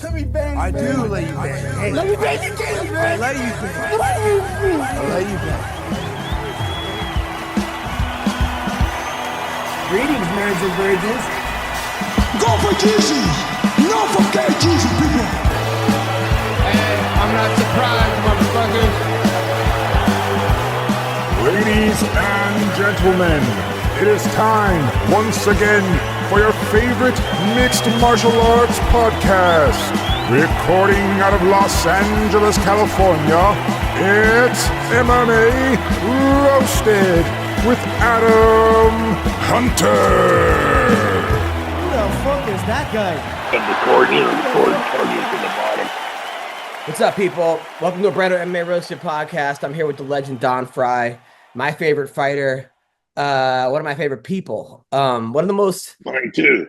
Let me bang. I do let you bang. Hey, let me bang you, James, man. I let you bang. I let you bang. Greetings, marriage and virgins. Go for Jesus. No forget Jesus, people. Hey, I'm not surprised, motherfuckers. Ladies and gentlemen, it is time once again for your favorite mixed martial arts podcast. Recording out of Los Angeles, California, it's MMA Roasted with Adam Hunter. Who the fuck is that guy? What's up, people? Welcome to a brand new MMA Roasted podcast. I'm here with the legend Don Frye, my favorite fighter, one of my favorite people. One of the most. Mine too.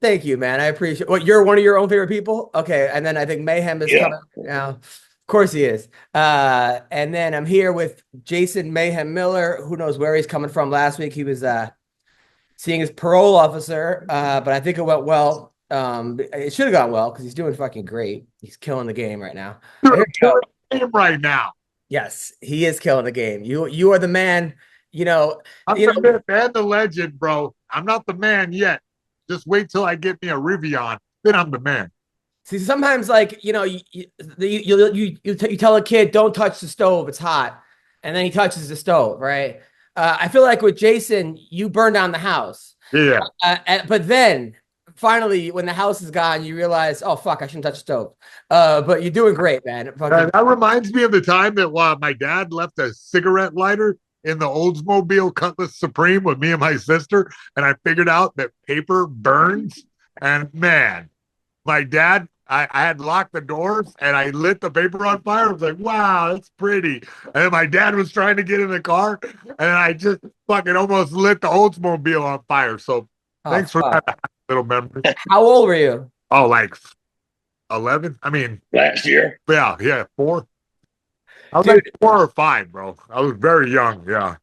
Thank you, man. I appreciate. What, you're one of your own favorite people? Okay, and then I think Mayhem is coming now. Of course he is. And then I'm here with Jason Mayhem Miller. Who knows where he's coming from? Last week he was seeing his parole officer, but I think it went well. It should have gone well because he's doing fucking great. He's killing the game right now. Right now. Yes, he is killing the game. You are the man. You know, I'm the man, the legend, bro. I'm not the man yet. Just wait till I get me a Rivian. Then I'm the man. See, sometimes, like, you know, you tell a kid, don't touch the stove, it's hot, and then he touches the stove, right? I feel like with Jason, you burn down the house. Yeah. But then finally, when the house is gone, you realize, oh fuck, I shouldn't touch the stove. But you're doing great, man. That reminds me of the time that my dad left a cigarette lighter in the Oldsmobile Cutlass Supreme with me and my sister, and I figured out that paper burns. And man, my dad, I had locked the doors and I lit the paper on fire. I was like, wow, that's pretty. And then my dad was trying to get in the car, and I just fucking almost lit the Oldsmobile on fire. So thanks for that little memory. How old were you? Oh, like 11? I mean, last year. Yeah, 4. I was like 4 or 5, bro. I was very young. Yeah.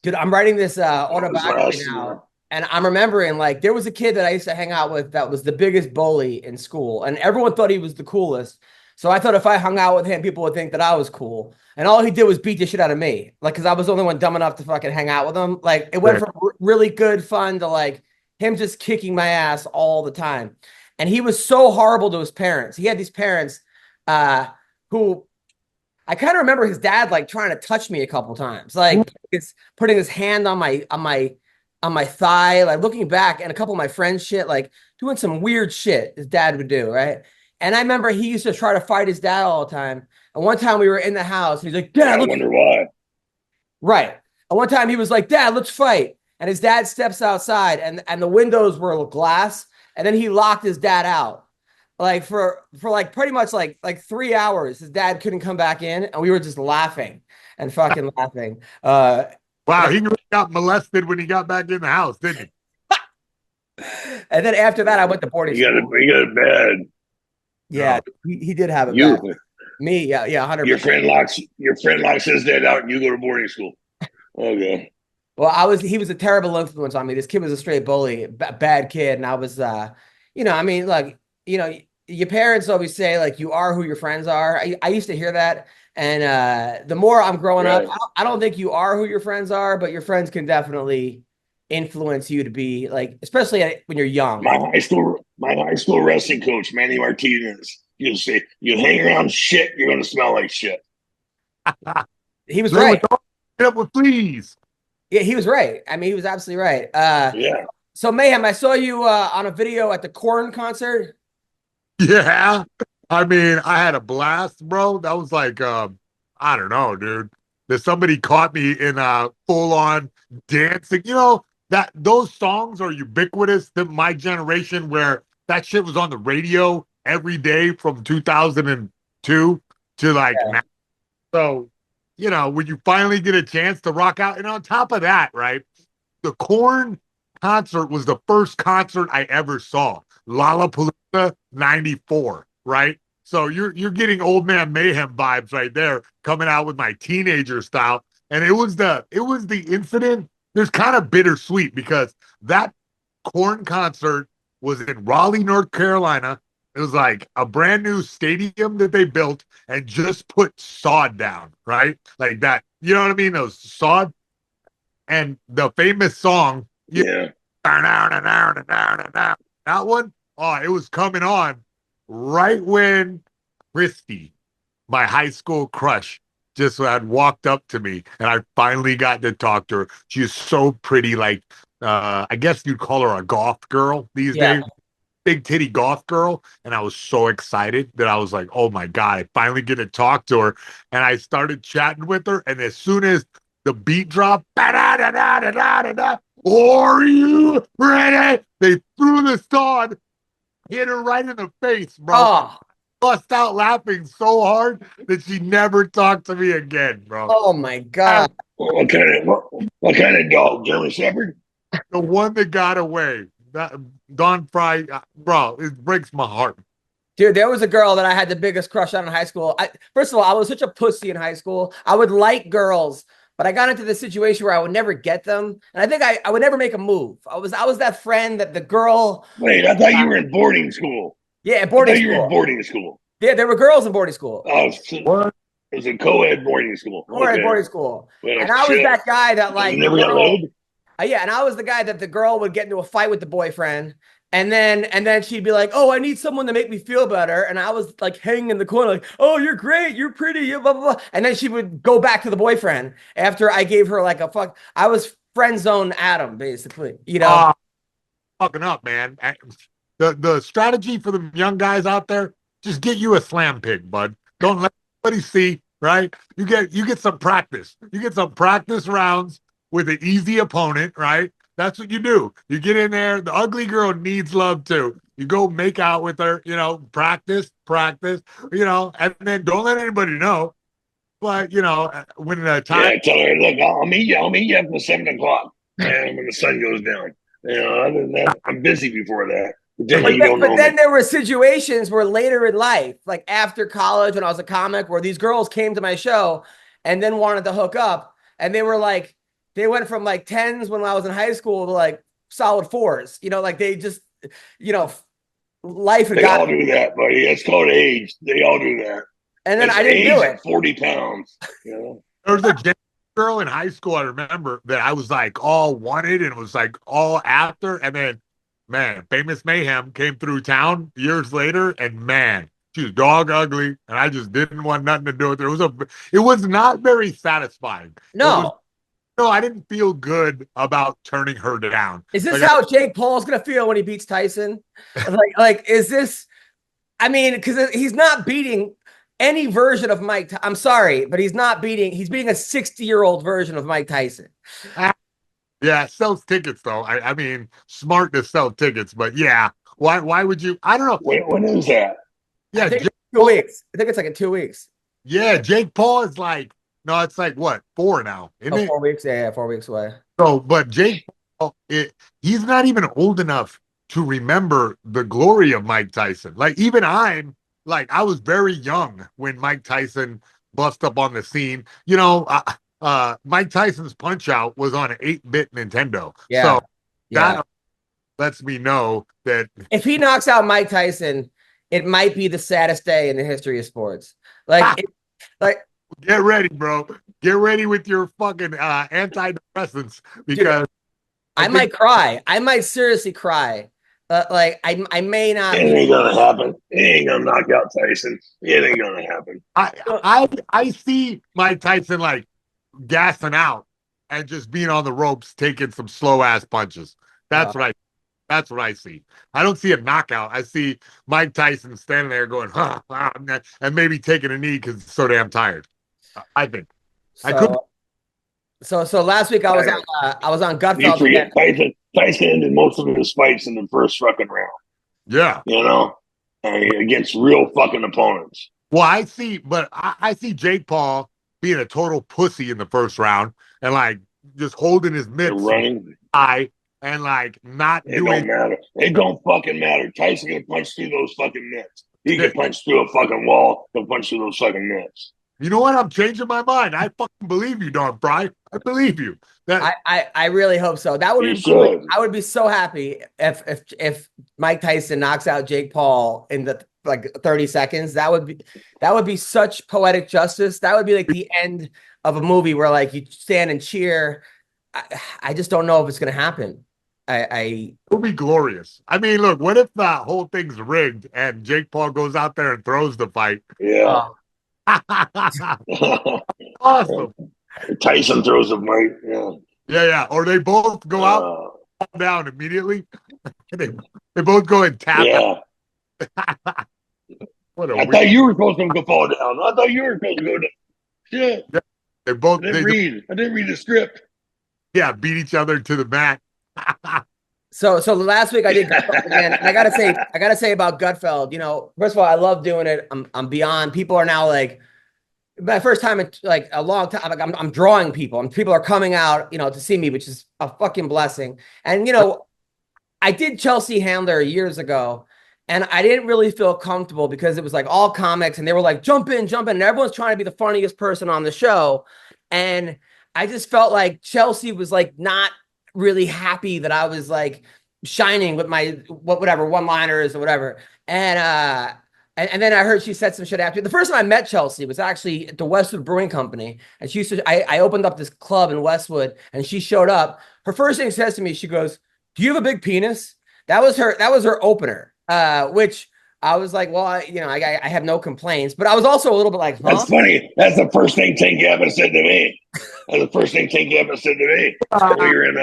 Dude, I'm writing this autobiography now. And I'm remembering, like, there was a kid that I used to hang out with that was the biggest bully in school. And everyone thought he was the coolest. So I thought if I hung out with him, people would think that I was cool. And all he did was beat the shit out of me. Like, because I was the only one dumb enough to fucking hang out with him. Like, it went from really good fun to, like, him just kicking my ass all the time. And he was so horrible to his parents. He had these parents who... I kind of remember his dad like trying to touch me a couple times, like it's putting his hand on my thigh, like looking back, and a couple of my friends shit, like doing some weird shit his dad would do, right? And I remember he used to try to fight his dad all the time. And one time we were in the house, and he's like, "Dad, I wonder why." Right. And one time he was like, "Dad, let's fight." And his dad steps outside, and the windows were glass, and then he locked his dad out. Like for like pretty much like 3 hours, his dad couldn't come back in, and we were just laughing and fucking laughing. Wow, he got molested when he got back in the house, didn't he? And then after that, I went to boarding school. He got it bad. Yeah, he did have it bad. Me, yeah, 100%. Your friend locks his dad out, and you go to boarding school. Okay. Well, he was a terrible influence on me. This kid was a straight bully, bad kid, and I was, you know, I mean, like, you know, your parents always say, like, you are who your friends are. I used to hear that. And the more I'm growing up, I don't think you are who your friends are, but your friends can definitely influence you to be, like, especially when you're young. My high school wrestling coach, Manny Martinez, you'll say, you hang around shit, you're going to smell like shit. He was right. Please. Yeah, he was right. I mean, he was absolutely right. Yeah. So, Mayhem, I saw you on a video at the Korn concert. Yeah. I mean, I had a blast, bro. That was like, I don't know, dude. That somebody caught me in full-on dancing. You know, that those songs are ubiquitous to my generation, where that shit was on the radio every day from 2002 to like now. So, you know, when you finally get a chance to rock out, and on top of that, right, the Korn concert was the first concert I ever saw. Lollapalooza 94, right? So you're getting old man Mayhem vibes right there, coming out with my teenager style. And it was the incident. There's kind of bittersweet because that Korn concert was in Raleigh, North Carolina. It was like a brand new stadium that they built and just put sod down, right? Like that. You know what I mean? Those sod. And the famous song, Yeah. that one, oh, it was coming on right when Christy, my high school crush, just had walked up to me, and I finally got to talk to her. She's so pretty, like I guess you'd call her a goth girl these days. Big titty goth girl, and I was so excited that I was like, "Oh my god, I finally get to talk to her." And I started chatting with her, and as soon as the beat dropped, are you ready? They threw the sod, hit her right in the face, bro. Oh, Bust out laughing so hard that she never talked to me again, bro. oh my God. What kind of dog? German Shepherd? The one that got away. That Don Frye, bro, it breaks my heart. Dude, there was a girl that I had the biggest crush on in high school. First of all, I was such a pussy in high school. I would like girls, but I got into the situation where I would never get them. And I think I would never make a move. I was that friend that the girl. Wait, I thought you were in boarding school. Yeah, boarding school. You were in boarding school. Yeah, there were girls in boarding school. Oh, what? It was a co-ed boarding school. Co-ed boarding school. Well, and I was that guy that like. You never got laid? Yeah, and I was the guy that the girl would get into a fight with the boyfriend, and then she'd be like, "Oh, I need someone to make me feel better," and I was like hanging in the corner, like, "Oh, you're great, you're pretty," blah blah blah, and then she would go back to the boyfriend after I gave her like a fuck. I was friend zone Adam, basically, you know. Fucking up, man. The strategy for the young guys out there: just get you a slam pig, bud. Don't let anybody see. Right? You get some practice. You get some practice rounds with an easy opponent, right? That's what you do. You get in there. The ugly girl needs love too. You go make out with her, practice, and then don't let anybody know. But, when the time. Yeah, tell her, look, I'll meet you after 7 o'clock and when the sun goes down. Other than that, I'm busy before that. But then there were situations where later in life, like after college when I was a comic, where these girls came to my show and then wanted to hook up. And they were like, they went from like 10s when I was in high school to like solid 4s. Like they just, life. They all do that, buddy. That's called age. They all do that. And then I didn't do it. 40 pounds. There was a girl in high school, I remember, that I was like all wanted and was like all after. And then, man, famous Mayhem came through town years later, and man, she was dog ugly, and I just didn't want nothing to do with her. It was not very satisfying. No. No, I didn't feel good about turning her down. Is this how Jake Paul's gonna feel when he beats Tyson? like, is this? I mean, because he's not beating any version of Mike. I'm sorry, but he's not beating. He's beating a 60-year-old version of Mike Tyson. Yeah, sells tickets though. I mean, smart to sell tickets, but yeah, why would you? I don't know. When is that? Yeah, I think it's 2 weeks. I think it's like in 2 weeks. Yeah, Jake Paul is like. No, it's like what, 4 now, isn't it? 4 weeks, yeah, 4 weeks away. So, but Jake Paul, he's not even old enough to remember the glory of Mike Tyson. Like, even I was very young when Mike Tyson bust up on the scene. Mike Tyson's Punch-Out was on an 8-bit Nintendo. Yeah. So that lets me know that if he knocks out Mike Tyson, it might be the saddest day in the history of sports. Get ready, bro. Get ready with your fucking antidepressants because dude, I might cry. I might seriously cry. I may not. It ain't gonna happen. It ain't gonna knock out Tyson. It ain't gonna happen. I see Mike Tyson like gassing out and just being on the ropes, taking some slow ass punches. That's what I see. I don't see a knockout. I see Mike Tyson standing there going, and maybe taking a knee because he's so damn tired. I think. So last week I was on Gutfeld. Tyson ended most of his fights in the first fucking round. Yeah. Against real fucking opponents. Well, I see Jake Paul being a total pussy in the first round and like just holding his mitts high and like not doing. It don't matter. It don't fucking matter. Tyson can punch through those fucking mitts. He can punch through a fucking wall. Can punch through those fucking mitts. You know what? I'm changing my mind. I fucking believe you, Don Frye. I believe you. I really hope so. That would be cool. I would be so happy if Mike Tyson knocks out Jake Paul in the like 30 seconds. That would be such poetic justice. That would be like the end of a movie where like you stand and cheer. I just don't know if it's gonna happen. It would be glorious. I mean, look, what if the whole thing's rigged and Jake Paul goes out there and throws the fight? Yeah. Awesome. Tyson throws a fight. Yeah. Yeah. Or they both go out, fall down immediately. they both go and tap. Yeah. I thought you were supposed to go fall down. I thought you were supposed to go down. Shit. Yeah. They both. I didn't read the script. Yeah, beat each other to the mat. So last week I did Gutfeld again. And I gotta say about Gutfeld, you know, first of all, I love doing it. I'm beyond. People are now like, my first time in like a long time. Like I'm drawing people, and people are coming out, you know, to see me, which is a fucking blessing. And you know, I did Chelsea Handler years ago, and I didn't really feel comfortable because it was like all comics, and they were like, jump in, and everyone's trying to be the funniest person on the show, and I just felt like Chelsea was like not really happy that I was like shining with my whatever one-liners or whatever. And then I heard she said some shit after. The first time I met Chelsea was actually at the Westwood Brewing Company. And she used to, I opened up this club in Westwood, and she showed up. Her first thing she says to me, she goes, "Do you have a big penis?" That was her opener, which I was like, well, I have no complaints, but I was also a little bit like, huh? That's funny. That's the first thing Tank Abbott said to me. That's the first thing Tank Abbott said to me. We were in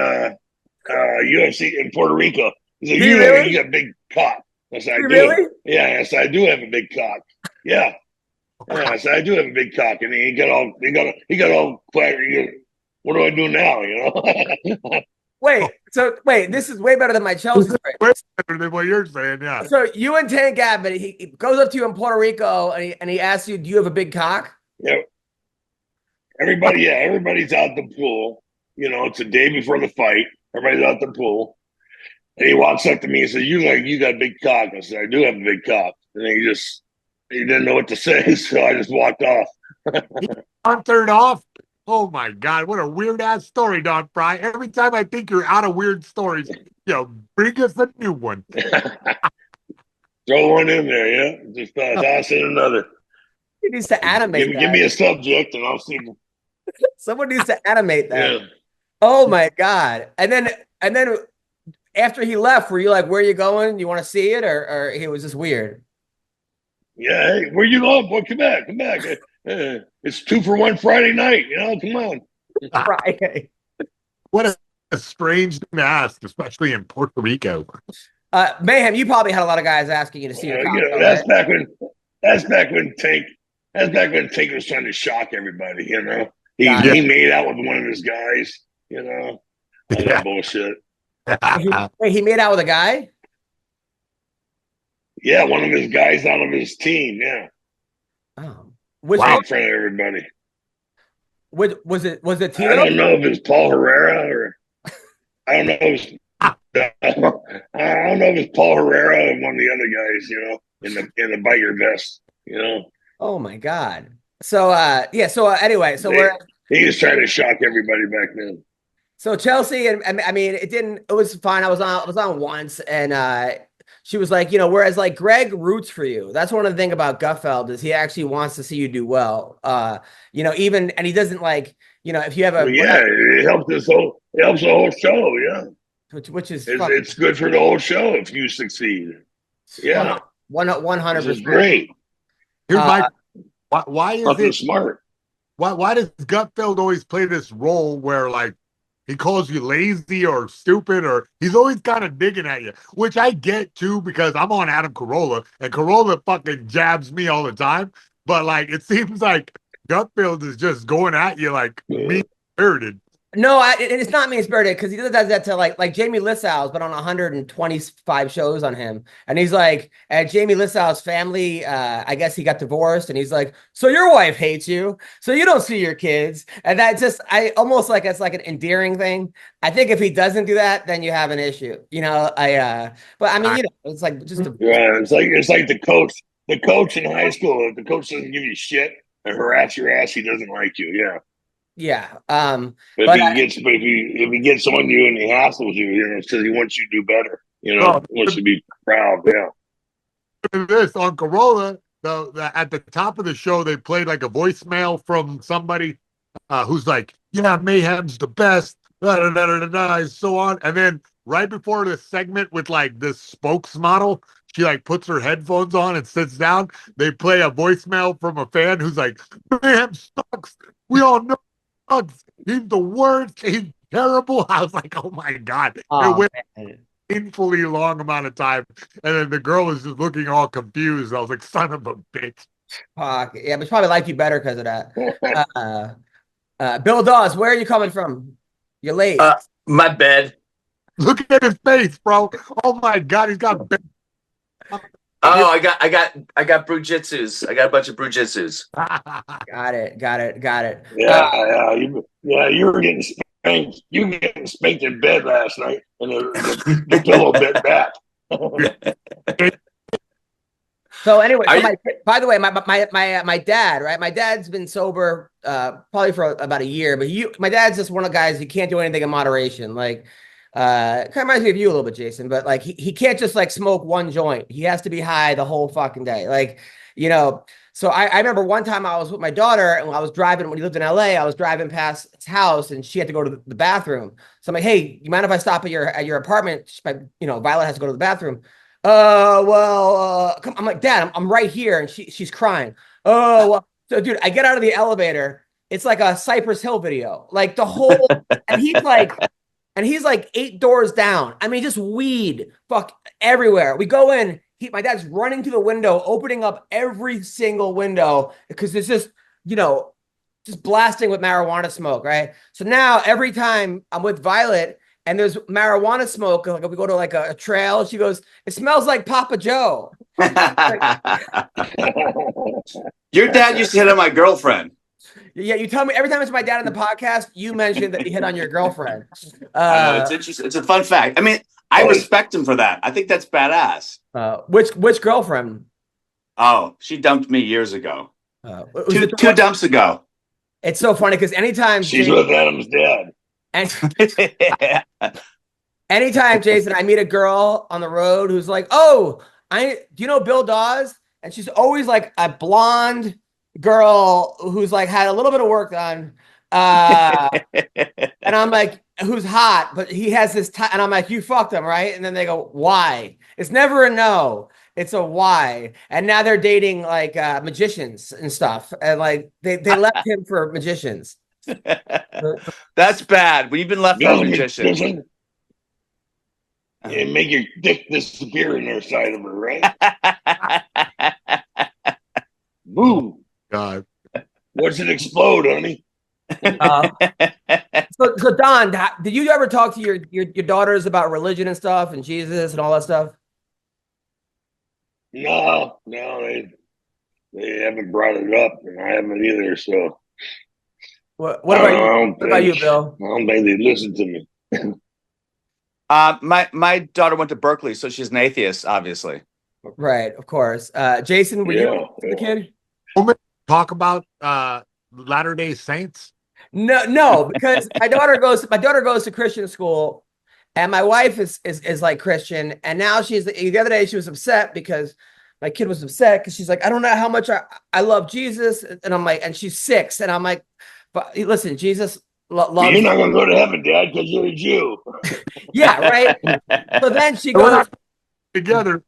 UFC in Puerto Rico. He said, you got a big cock. I said, I do. Really? Yeah, I said, I do have a big cock. Yeah. I said, I do have a big cock. And he got all quiet. He goes, what do I do now? You know? Wait, this is way better than my Chelsea story. Way better than what you're saying, yeah. So you and Tank Abbott, he goes up to you in Puerto Rico and he asks you, do you have a big cock? Yeah. Everybody's out the pool. You know, it's the day before the fight. Everybody's out the pool. And he walks up to me and says, you got a big cock. I said, I do have a big cock. And then he didn't know what to say, so I just walked off. Third off. Oh my God, what a weird ass story, Don Frye. Every time I think you're out of weird stories, bring us a new one. Throw one in there, yeah. Just toss in another. He needs to animate that. Give me a subject and I'll see. Someone needs to animate that. Yeah. Oh my God. And then after he left, were you like, where are you going? You want to see it? Or he was just weird? Yeah, hey, where you going, boy? Come back. It's 2-for-1 Friday night. You know, come on. Friday. What a strange thing to ask, especially in Puerto Rico. Mayhem, you probably had a lot of guys asking you to see your cock, that's back when Tank was trying to shock everybody. You know, he made out with one of his guys. You know, all that bullshit. Wait, he made out with a guy? Yeah, one of his guys out of his team. Yeah. Oh, in front of everybody. Was it Tito? I don't know if it's Paul Herrera or I don't know if it's Paul Herrera and one of the other guys. You know, in the biker vest. You know. Oh my God. So anyway, he was trying to shock everybody back then. So Chelsea, and I mean, it was fine. I was on once, and she was like, whereas like Greg roots for you. That's one of the things about Gutfeld is he actually wants to see you do well. Even, and he doesn't like, if you have a it helps the whole show. Yeah, which is it's good for the whole show if you succeed. Yeah, 100%. Great. Here's why is fucking it smart? Why does Gutfeld always play this role where like he calls you lazy or stupid, or he's always kind of digging at you, which I get too because I'm on Adam Carolla and Carolla fucking jabs me all the time. But like, it seems like Gutfeld is just going at you like mean-spirited. No, it's not mean-spirited because he does that to like Jamie Lissau's been on 125 shows on him. And he's like, at Jamie Lissau's family, I guess he got divorced. And he's like, so your wife hates you. So you don't see your kids. And that I almost like it's like an endearing thing. I think if he doesn't do that, then you have an issue. But I mean, it's like just it's like the coach. The coach in high school, if the coach doesn't give you shit and harass your ass, he doesn't like you. Yeah. Yeah. But if he gets on you and he hassles you, it's because he wants you to do better. He wants you to be proud. Yeah. this on Corolla. At the top of the show, they played like a voicemail from somebody who's like, "Yeah, Mayhem's the best." Da, da, da, da, da, da, and so on. And then right before the segment with like this spokesmodel, she like puts her headphones on and sits down. They play a voicemail from a fan who's like, "Mayhem sucks. We all know he sucks. He's the worst. He's terrible." I was like, "Oh my god!" It went painfully long amount of time, and then the girl was just looking all confused. I was like, "Son of a bitch." Fuck. Yeah, but she probably liked you better because of that. Bill Dawes, where are you coming from? You're late. My bed. Look at his face, bro. Oh my god, he's got. Oh, I got brujitsus. I got a bunch of brujitsus. Got it. You were getting spanked. You were getting spanked in bed last night, and the pillow bit back. So anyway, by the way, my dad, right? My dad's been sober probably for about a year, but my dad's just one of the guys who can't do anything in moderation. Like, kind of reminds me of you a little bit, Jason, but like he can't just like smoke one joint. He has to be high the whole fucking day. Like, you know, so I remember one time I was with my daughter and I was driving when he lived in LA, I was driving past his house and she had to go to the bathroom. So I'm like, "Hey, you mind if I stop at your apartment?" Violet has to go to the bathroom. I'm like, "Dad, I'm right here." And she's crying. Oh, well. So dude, I get out of the elevator. It's like a Cypress Hill video, like the whole, and he's like 8 doors down. I mean, just weed, fuck everywhere. We go in, my dad's running to the window, opening up every single window because it's just, just blasting with marijuana smoke. Right. So now every time I'm with Violet, and there's marijuana smoke, like if we go to like a trail, she goes, "It smells like Papa Joe." Your dad used to hit on my girlfriend. Yeah, you tell me every time it's my dad on the podcast, you mentioned that he hit on your girlfriend. I know, it's interesting. It's a fun fact. I mean, I respect him for that. I think that's badass. Which girlfriend? Oh, she dumped me years ago. Two dumps ago. It's so funny because anytime she's with Adam's dad. And anytime, Jason, I meet a girl on the road who's like, "Oh, do you know Bill Dawes?" And she's always like a blonde girl who's like had a little bit of work done. And I'm like, "Who's hot?" But he has this and I'm like, "You fucked him, right?" And then they go, "Why?" It's never a no. It's a why. And now they're dating like magicians and stuff. And like they left him for magicians. That's bad. We've been left by magicians. Yeah, make your dick disappear in their side of her, right? Boom. God. Watch it explode, honey. So Don, did you ever talk to your daughters about religion and stuff and Jesus and all that stuff? No, they haven't brought it up, and I haven't either. So. What about you, Bill? I don't think they listen to me. My daughter went to Berkeley, so she's an atheist, obviously. Right, of course. Jason, were you the kid? Talk about Latter-day Saints? No, because my daughter goes to Christian school, and my wife is like Christian, and now the other day she was upset because my kid was upset because she's like, "I don't know how much I love Jesus," and I'm like, and she's 6, and I'm like, "But listen, Jesus loves you're not gonna go to heaven, Dad, because you're a Jew." Yeah, right. So then she goes together.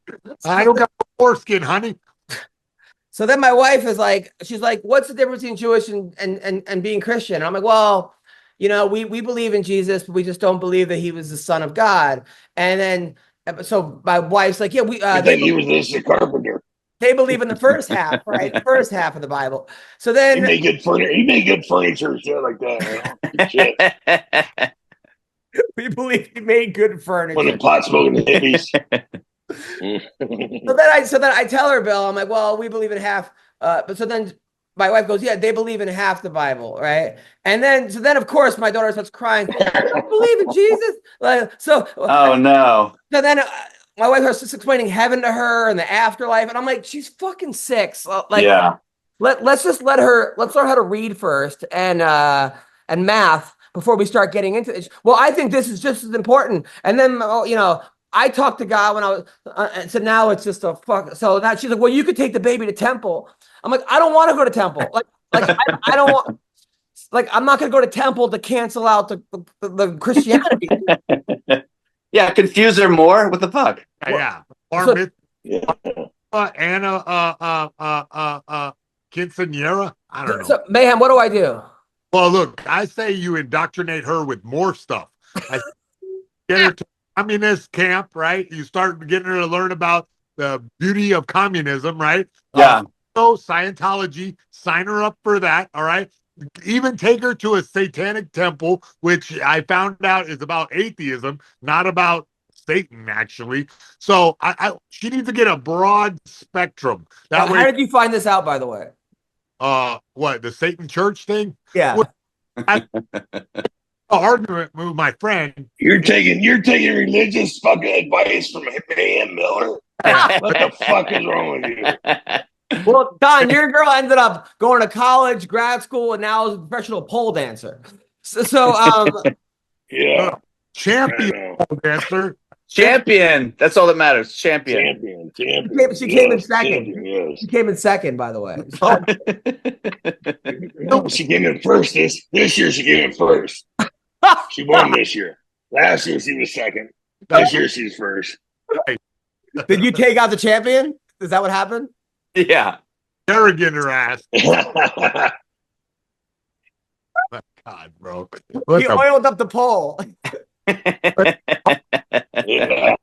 I don't got foreskin, honey. So then my wife is like, she's like, "What's the difference between Jewish and being Christian?" And I'm like, "Well, we believe in Jesus, but we just don't believe that he was the Son of God." And then so my wife's like, "Yeah, I think he was just a carpenter. They believe in the first half, right? The first half of the Bible." So then he made good furniture, shit like that. We believe he made good furniture. When the pot smoking hippies. So then I tell her, Bill, I'm like, "Well, we believe in half." But so then my wife goes, "Yeah, they believe in half the Bible, right?" And then of course my daughter starts crying. "I believe in Jesus." Oh no. So then my wife starts explaining heaven to her and the afterlife, and I'm like, "She's fucking 6. Like, yeah. Let's learn how to read first and math before we start getting into it." "Well, I think this is just as important." And then I talked to God when I was, and so now it's just a fuck. So now she's like, well, you could take the baby to temple. I'm like, I don't want to go to temple. I don't want, like, I'm not going to go to temple to cancel out the Christianity. Yeah, confuse her more. What the fuck? Yeah. Anna Quinceañera. I don't know. So, Mayhem, what do I do? Well, look, I say you indoctrinate her with more stuff. I get her to communist camp, right? You start getting her to learn about the beauty of communism, right? Yeah. So Scientology, sign her up for that, all right? Even take her to a satanic temple, which I found out is about atheism, not about Satan, actually. So she needs to get a broad spectrum. That way, how did you find this out, by the way? what, the Satan Church thing? Yeah. Well, argument with my friend. You're taking religious fucking advice from Mayhem Miller. What the fuck is wrong with you? Well, Don, your girl ended up going to college, grad school, and now is a professional pole dancer. Yeah. Champion pole dancer. Champion. That's all that matters. Champion. She came in second. Yes. She came in second, by the way. No, she came in first. This year she came in first. She won this year. Last year she was second. This year she's first. Did you take out the champion? Is that what happened? Yeah. Arrogant her ass. God, bro. He oiled up the pole. Yeah.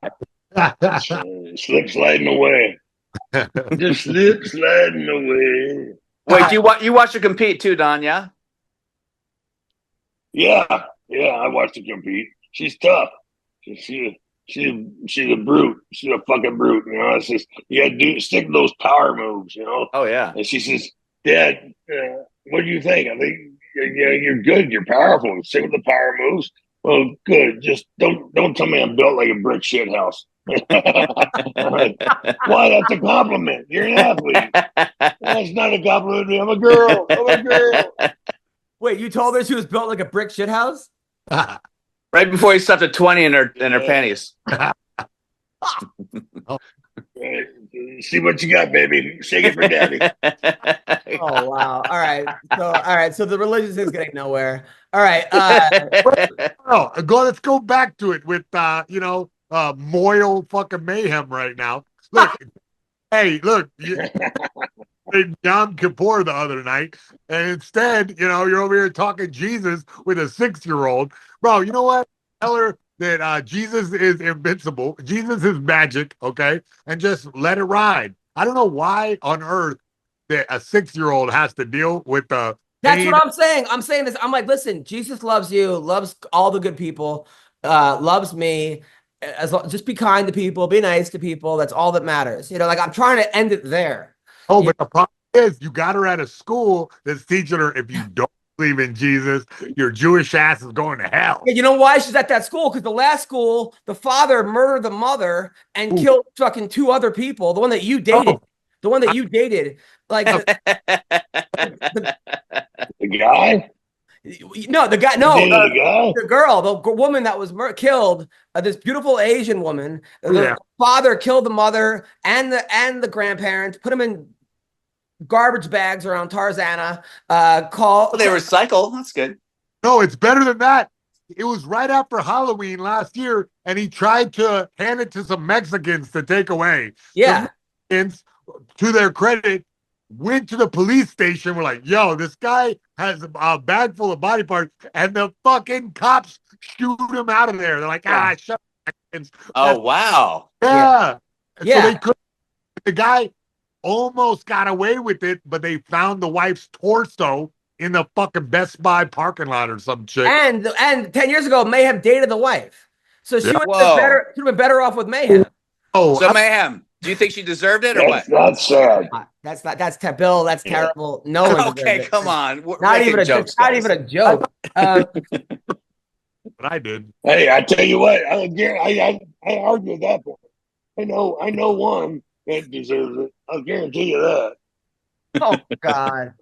Slip sliding away. Just slip sliding away. Wait, you watch her compete too, Don? Yeah. Yeah. I watched her compete. She's tough. She's a brute. She's a fucking brute. You know, it's just you got to stick to those power moves. You know. Oh yeah. And she says, "Dad, what do you think? I think you're good. You're powerful. Stick with the power moves." Well, good. Just don't tell me I'm built like a brick shit house. Why? That's a compliment. You're an athlete. That's not a compliment to me. I'm a girl. Wait, you told her she was built like a brick shit house? Right before he stuffed a 20 in her panties. Right. See what you got, baby. Shake it for daddy. Oh wow! All right. So the religious thing's getting nowhere. All right. Let's go back to it with Moyle fucking Mayhem right now. Look, hey, look, Yom Kippur the other night, and instead, you're over here talking Jesus with a 6-year-old, bro. You know what? Tell her that Jesus is invincible. Jesus is magic, okay? And just let it ride. I don't know why on earth that a 6-year-old has to deal with the. That's what I'm saying. I'm saying this. I'm like, listen, Jesus loves you, loves all the good people, loves me. Just be kind to people, be nice to people. That's all that matters. Like I'm trying to end it there. Oh, but the problem is you got her at a school that's teaching her if you don't believe in Jesus, your Jewish ass is going to hell. Yeah, you know why she's at that school? Because the last school, the father murdered the mother and killed fucking 2 other people. The one that you dated. The one that you dated. Like the guy? No, the guy. No, the girl, the woman that was killed. This beautiful Asian woman. The father killed the mother and the grandparents. Put them in garbage bags around Tarzana. They recycle. That's good. No, it's better than that. It was right after Halloween last year, and he tried to hand it to some Mexicans to take away. Yeah. The Mexicans, to their credit, went to the police station. We're like, yo, this guy has a bag full of body parts, and the fucking cops shoot him out of there. They're like, shut up. Oh, wow. Yeah. Yeah. So they could. The guy almost got away with it, but they found the wife's torso in the fucking Best Buy parking lot or some shit. And 10 years ago, Mayhem dated the wife. So she would have been better off with Mayhem. Oh, so Mayhem, do you think she deserved it or what? That's sad. That's Bill. That's terrible. No one. Okay, come on. Not even a joke. Not even a joke. But I did. Hey, I tell you what. I argue with that point. I know one that deserves it. I'll guarantee you that. Oh God.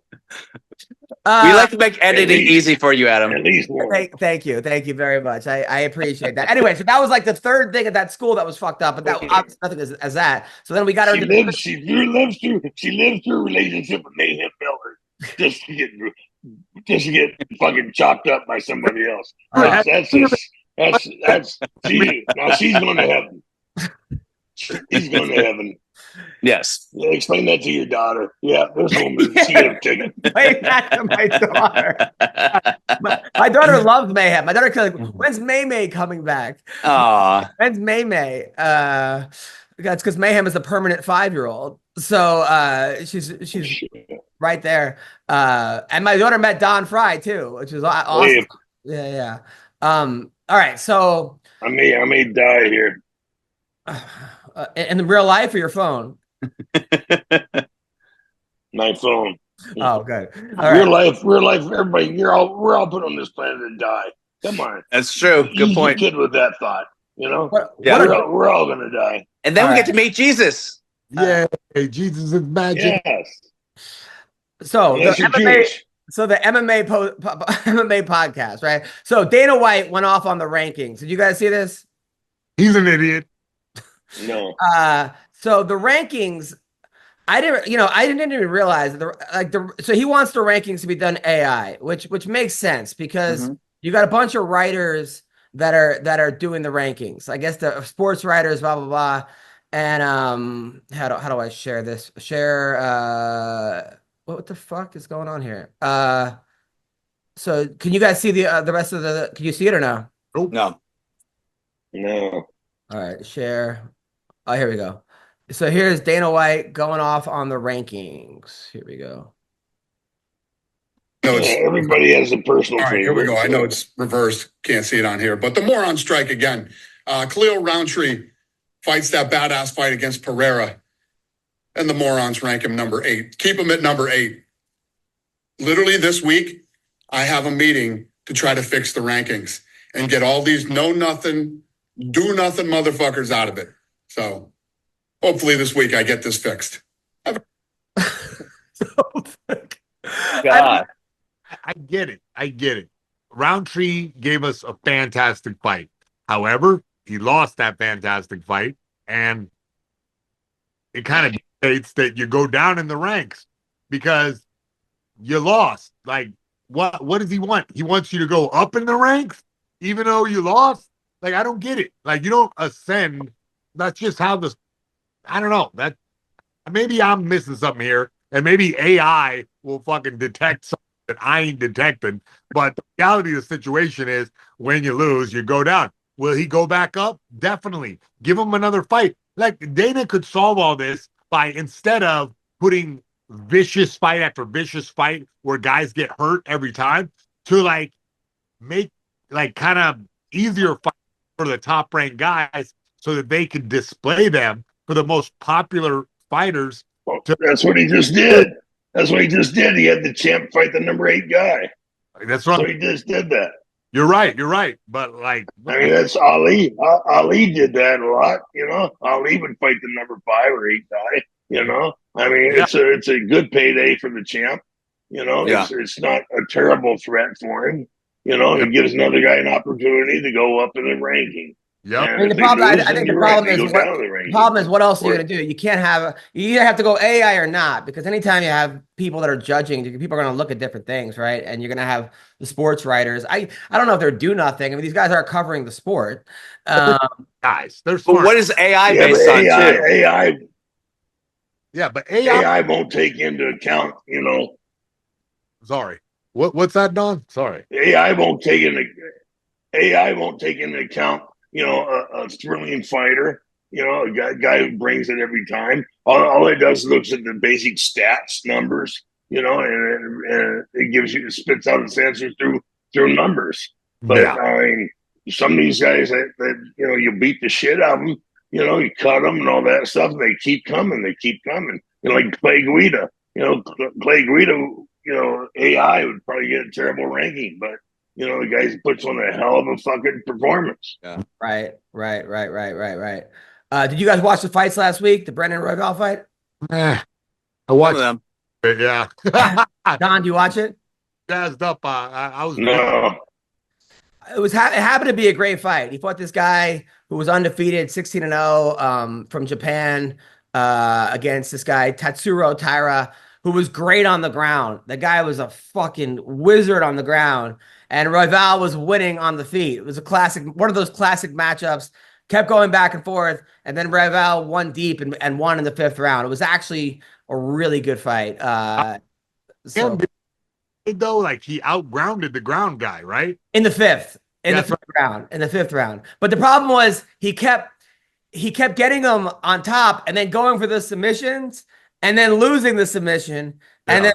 We like to make editing easy for you, Adam. At least one. Thank you very much. I appreciate that. Anyway, so that was like the third thing at that school that was fucked up, but that obviously nothing as that. So then we got her. She lived through a relationship with Mayhem Miller just to get fucking chopped up by somebody else. That's she's going to heaven. He's going to heaven. Yes. Yeah, explain that to your daughter. Yeah, this woman, she got a ticket. Way back to my daughter. My daughter loves Mayhem. My daughter like, when's May coming back? Aw. When's May? That's because Mayhem is a permanent 5-year-old. So she's right there. And my daughter met Don Frye too, which is awesome. Yeah. All right, so I may die here. In the real life or your phone? My phone. Oh, good. Real life, everybody, we're all put on this planet to die. Come on. That's true. Good point. Kid with that thought, you know? We're all gonna die. And then we get to meet Jesus. Yeah, Jesus is magic. Yes. So the MMA MMA podcast, right? So Dana White went off on the rankings. Did you guys see this? He's an idiot. No. So the rankings, I didn't even realize so he wants the rankings to be done AI, which makes sense because you got a bunch of writers that are doing the rankings. I guess the sports writers, blah blah blah. And how do I share this? What the fuck is going on here? So can you guys see the rest of the? Can you see it or no? No. All right, share. Oh, here we go. So here's Dana White going off on the rankings. Here we go. No, everybody has a personal. All right, here we go. I know it's reversed. Can't see it on here, but the moron strike again. Khalil Roundtree fights that badass fight against Pereira, and the morons rank him number 8. Keep him at number 8. Literally this week, I have a meeting to try to fix the rankings and get all these know-nothing, do-nothing motherfuckers out of it. So hopefully this week I get this fixed. God. I get it. Roundtree gave us a fantastic fight. However, he lost that fantastic fight, and it kind of dictates that you go down in the ranks because you lost. Like, what does he want? He wants you to go up in the ranks, even though you lost? Like, I don't get it. Like, you don't ascend. That's just how I don't know. That maybe I'm missing something here, and maybe AI will fucking detect something that I ain't detecting. But the reality of the situation is when you lose, you go down. Will he go back up? Definitely. Give him another fight. Like, Dana could solve all this by, instead of putting vicious fight after vicious fight where guys get hurt every time, to like make like kind of easier fight for the top ranked guys so that they could display them for the most popular fighters. That's what he just did. He had the champ fight the number 8 guy. That's right. So he just did that. You're right. But like, I mean, that's Ali. Ali did that a lot. You know, Ali would fight the number 5 or 8 guy. You know, I mean, it's a good payday for the champ. You know, it's not a terrible threat for him. You know, it gives another guy an opportunity to go up in the ranking. Yeah, I mean, I think the problem is what else are you going to do? You can't have you either have to go AI or not, because anytime you have people that are judging, people are going to look at different things, right? And you're going to have the sports writers. I don't know if they're do nothing. I mean, these guys are covering the sport. Guys, they're smart. But what is AI based on too? AI. Yeah, but AI won't take into account, you know. Sorry. What's that, Don? Sorry. AI won't take into account, you know, a thrilling fighter, you know, a guy who brings it every time. All it does is looks at the basic stats numbers, you know, and it spits out its answers through numbers. But I mean, some of these guys that you know, you beat the shit out of them, you know, you cut them and all that stuff, and they keep coming. You know, like Clay Guida, you know, AI would probably get a terrible ranking, but you know, the guy puts on a hell of a fucking performance. Yeah. Right. Did you guys watch the fights last week? The Brendan Royval fight? I watched them. Yeah. Don, do you watch it? Jazzed up. I was. No. It happened to be a great fight. He fought this guy who was undefeated, 16-0, from Japan, against this guy Tatsuro Taira, who was great on the ground. The guy was a fucking wizard on the ground, and Royval was winning on the feet. It was one of those classic matchups. Kept going back and forth, and then Royval won deep and won in the 5th round. It was actually a really good fight. Though, like he outgrounded the ground guy, right? In the 5th, in the 5th round. But the problem was he kept getting him on top and then going for the submissions and then losing the submission. And then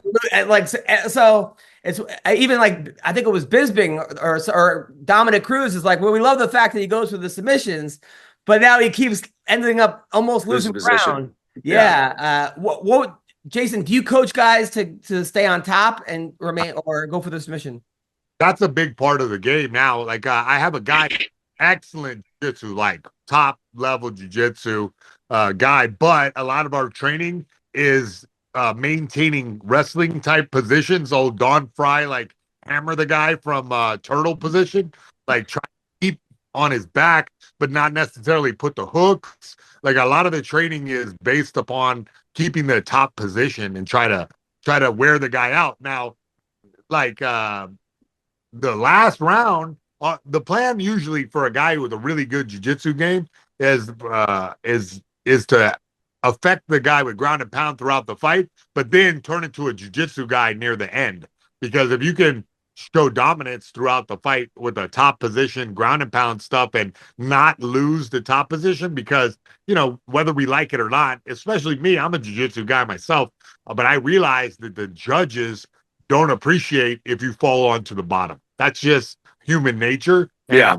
so it's even like, I think it was Bisping or Dominic Cruz is like, well, we love the fact that he goes for the submissions, but now he keeps ending up almost losing ground. Yeah. What Jason, do you coach guys to stay on top and remain or go for the submission? That's a big part of the game now. Like I have a guy, excellent jiu-jitsu, like top level jiu-jitsu guy, but a lot of our training is maintaining wrestling type positions. So Don Frye, like hammer the guy from turtle position, like try to keep on his back, but not necessarily put the hooks. Like a lot of the training is based upon keeping the top position and try to wear the guy out. Now, like the last round, the plan usually for a guy with a really good jiu-jitsu game is to affect the guy with ground and pound throughout the fight, but then turn into a jiu-jitsu guy near the end. Because if you can show dominance throughout the fight with the top position, ground and pound stuff, and not lose the top position, because, you know, whether we like it or not, especially me, I'm a jiu-jitsu guy myself, but I realize that the judges don't appreciate if you fall onto the bottom. That's just human nature. Yeah.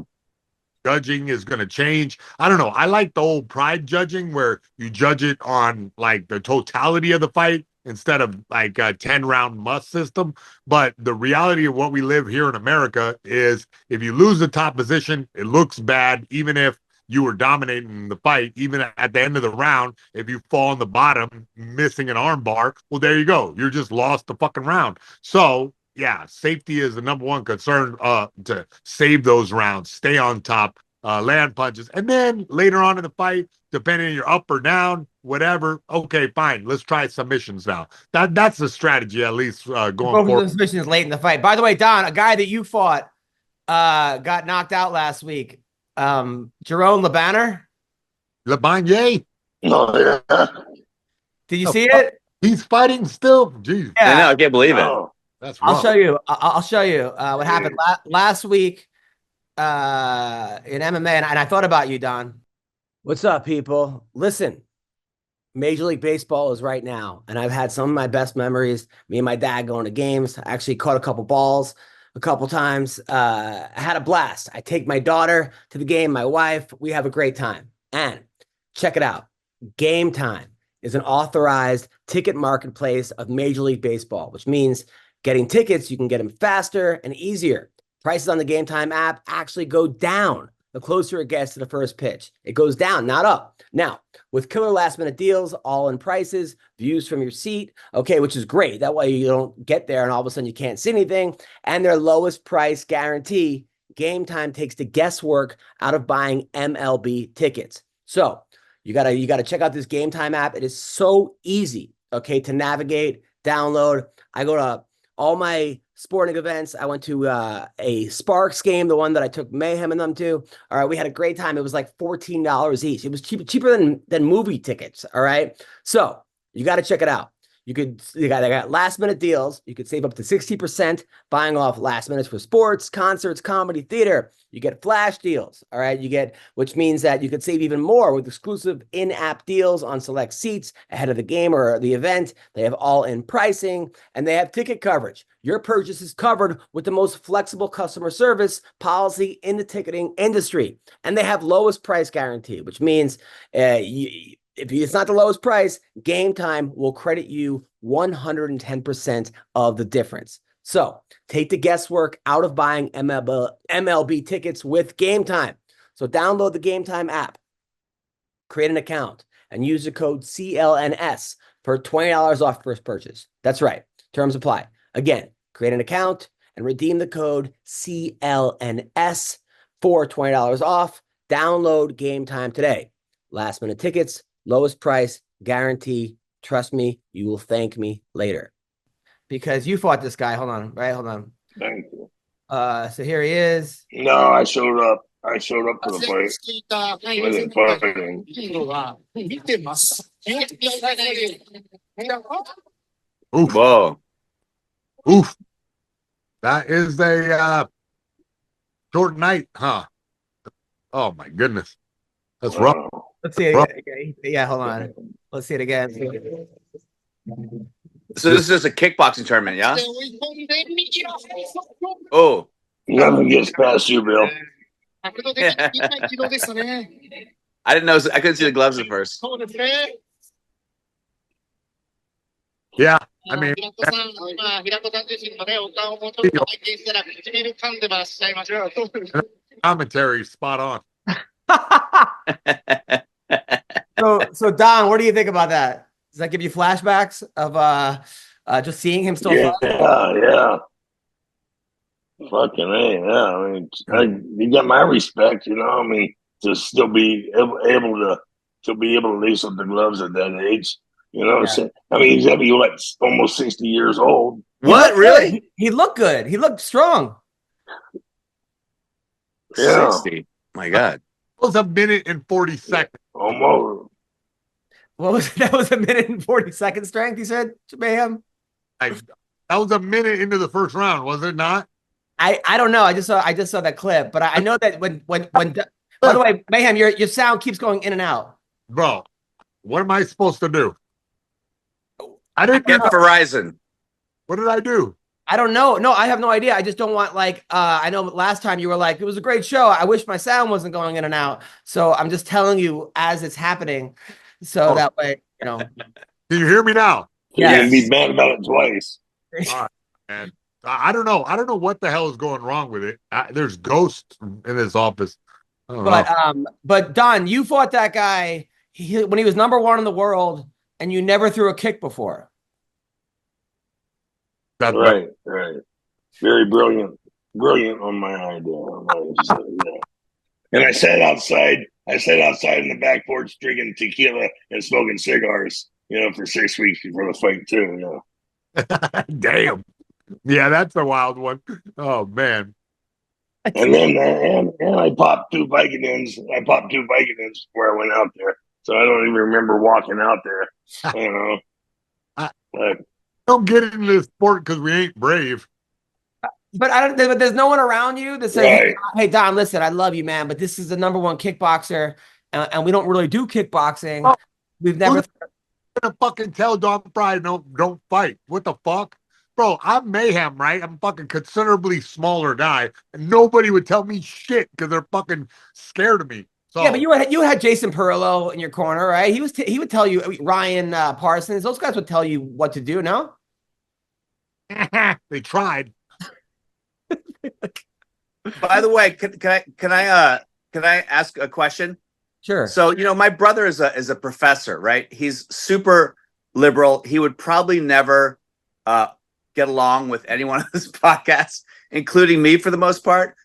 Judging is going to change. I don't know. I like the old pride judging where you judge it on like the totality of the fight instead of like a 10-round must system. But the reality of what we live here in America is if you lose the top position, it looks bad, even if you were dominating the fight. Even at the end of the round, if you fall on the bottom, missing an arm bar, well, there you go. You're just lost the fucking round. So, yeah, safety is the number one concern to save those rounds, stay on top, land punches. And then later on in the fight, depending on you're up or down, whatever, okay, fine. Let's try submissions now. That's the strategy, at least going forward. The submissions late in the fight. By the way, Don, a guy that you fought got knocked out last week. Jerome Labanner? Labanyer? Oh, yeah. Did you see it? He's fighting still? Jeez. I know, I can't believe it. Oh. That's rough. I'll show you what happened last week in MMA, and I thought about you, Don. What's up, people? Listen, Major League Baseball is right now, and I've had some of my best memories. Me and my dad going to games. I actually caught a couple balls a couple times. I had a blast. I take my daughter to the game, my wife. We have a great time. And check it out. Game Time is an authorized ticket marketplace of Major League Baseball, which means getting tickets, you can get them faster and easier. Prices on the Game Time app actually go down the closer it gets to the first pitch. It goes down, not up. Now, with killer last-minute deals, all-in prices, views from your seat, okay, which is great. That way you don't get there and all of a sudden you can't see anything. And their lowest price guarantee, Game Time takes the guesswork out of buying MLB tickets. So you gotta check out this Game Time app. It is so easy, okay, to navigate, download. I go to all my sporting events. I went to a Sparks game, the one that I took Mayhem and them to. All right, we had a great time. It was like $14 each. It was cheaper than movie tickets. All right, so you got to check it out. They got last minute deals. You could save up to 60% buying off last minutes for sports, concerts, comedy, theater. You get flash deals. All right, which means that you could save even more with exclusive in-app deals on select seats ahead of the game or the event. They have all-in pricing and they have ticket coverage. Your purchase is covered with the most flexible customer service policy in the ticketing industry. And they have lowest price guarantee, which means if it's not the lowest price, Game Time will credit you 110% of the difference. So take the guesswork out of buying MLB tickets with Game Time. So download the Game Time app, create an account, and use the code CLNS for $20 off first purchase. That's right. Terms apply. Again, create an account and redeem the code CLNS for $20 off. Download Game Time today. Last minute tickets, lowest price, guarantee. Trust me, you will thank me later. Because you fought this guy. Hold on, right? Hold on. Thank you. So here he is. No, I showed up. I showed up to the fight. I wasn't fighting. Oof. Whoa. Oof. That is a short night, huh? Oh my goodness. That's rough. Wow. Let's see it Rough. again. Yeah, hold on. Let's see it again. So this is just a kickboxing tournament, yeah? Oh. Nothing gets past you, Bill. I didn't know. I couldn't see the gloves at first. Yeah, I mean, commentary spot on. So Don, what do you think about that? Does that give you flashbacks of just seeing him still Yeah, fight? yeah. Fucking A, yeah. I mean, you got my respect, you know. I mean, to still be able to be able to lace up the gloves at that age, you know. Yeah. I mean, he's got to be like almost 60 years old. What? Really? He looked good. He looked strong. Yeah. 60. My God. It was a minute and 40 seconds. Almost. What was that? Was a minute and 40-second strength, you said, Mayhem? That was a minute into the first round, was it not? I don't know. I just saw that clip, but I know that when by the way, Mayhem, your sound keeps going in and out. Bro, what am I supposed to do? I didn't Get Verizon. What did I do? I don't know. No, I have no idea. I just don't want I know last time you were like, it was a great show. I wish my sound wasn't going in and out. So I'm just telling you as it's happening. So that way, you know. Can you hear me now? You're Yes. gonna be mad about it twice. All right, man. I don't know. I don't know what the hell is going wrong with it. There's ghosts in this office. I don't know. But Don, you fought that guy when he was #1 in the world, and you never threw a kick before. That's Right. Very brilliant on my idea. And I sat outside in the back porch drinking tequila and smoking cigars, you know, for 6 weeks before the fight too. You know. Damn. Yeah, that's a wild one. Oh man. And then I popped 2 Vicodins. I popped 2 Vicodins before I went out there, so I don't even remember walking out there. You know. But Don't get into this sport because we ain't brave. But there's no one around you that says, Right. "Hey Don, listen, I love you, man, but this is the #1 kickboxer, and we don't really do kickboxing. Oh, We've never." Who's gonna fucking tell Don Frye don't fight? What the fuck? Bro, I'm Mayhem, right? I'm a fucking considerably smaller guy, and nobody would tell me shit because they're fucking scared of me. So Yeah, but you had Jason Perillo in your corner, right? He would tell you, Ryan Parsons, those guys would tell you what to do. No, they tried. By the way, can I ask a question? sure. So, you know, my brother is a professor, right? He's super liberal. He would probably never get along with anyone on this podcast, including me for the most part.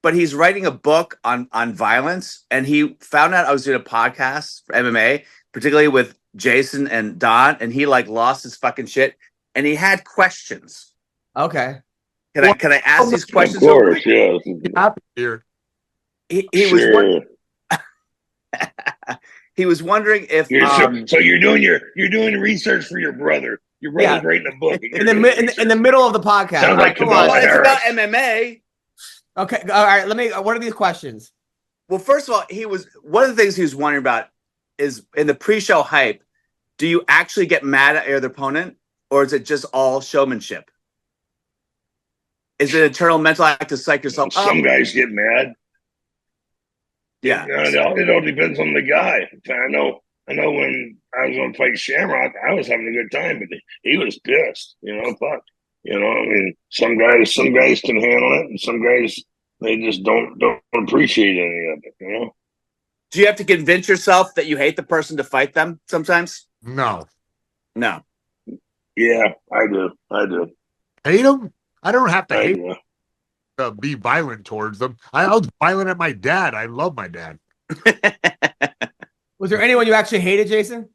But he's writing a book on violence, and he found out I was doing a podcast for MMA, particularly with Jason and Don, and he like lost his fucking shit, and he had questions. Okay. Can I ask these questions? of course, yes. Happy here. He Sure. he was wondering if So you're doing research for your brother. Your brother's writing a book In the middle of the podcast. Sounds like Come Kamala on. it's Harris. about MMA. Okay. All right. What are these questions? Well, first of all, one of the things he was wondering about is in the pre-show hype, do you actually get mad at your other opponent, or is it just all showmanship? Is it an internal mental act to psych yourself up? Some guys get mad. Yeah. It all depends on the guy. I know when I was going to fight Shamrock, I was having a good time, but he was pissed. You know, fuck. You know, I mean, some guys can handle it, and some guys they just don't appreciate any of it. You know. Do you have to convince yourself that you hate the person to fight them sometimes? No. No. Yeah, I do. Hate them? I don't have to I hate do. be violent towards them. I was violent at my dad. I love my dad. Was there anyone you actually hated, Jason?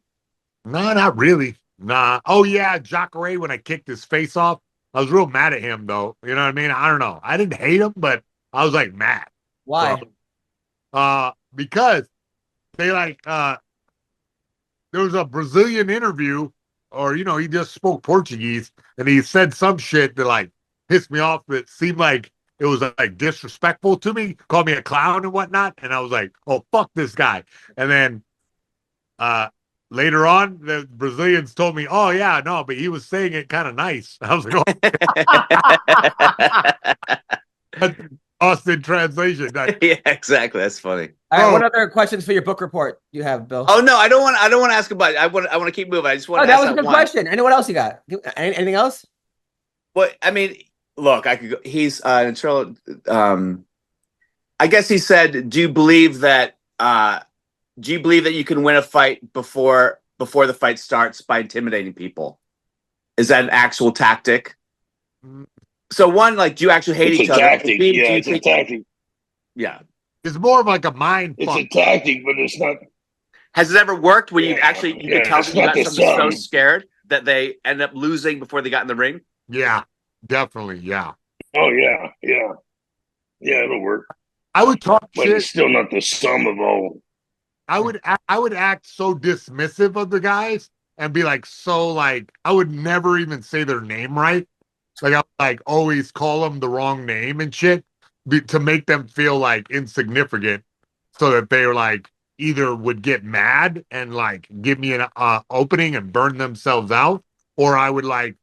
No, not really. Nah. Oh yeah, Jacare when I kicked his face off. I was real mad at him though. You know what I mean? I don't know. I didn't hate him, but I was like mad. Why? Because they there was a Brazilian interview, or he just spoke Portuguese, and he said some shit that like pissed me off. That seemed like it was like disrespectful to me, called me a clown and whatnot, and I was like, "Oh fuck this guy!" And then later on, the Brazilians told me, "Oh yeah, no, but he was saying it kind of nice." I was like, "Oh, lost in translation." Yeah, exactly. That's funny. All right, what other questions for your book report you have, Bill? Oh no, I don't want to ask about it. I want to keep moving. I just want to that ask was a good one question. Anyone else you got? Anything else? But I mean, look, I could go, he's I guess he said, do you believe that you can win a fight before the fight starts by intimidating people? Is that an actual tactic? So one, like, do you actually hate each other? Tactic. Yeah, it's a tactic. Yeah. It's more of like a mind It's fuck. a tactic, but it's not. Has it ever worked where you can tell it's you not got the someone so sum. scared that they end up losing before they got in the ring? Yeah, definitely. Yeah. Oh yeah. It'll work, I would talk but shit. it's still not the sum of all. I would act so dismissive of the guys and be like I would never even say their name right. Like I would like always call them the wrong name and shit to make them feel like insignificant, so that they were like either would get mad and like give me an opening and burn themselves out, or I would like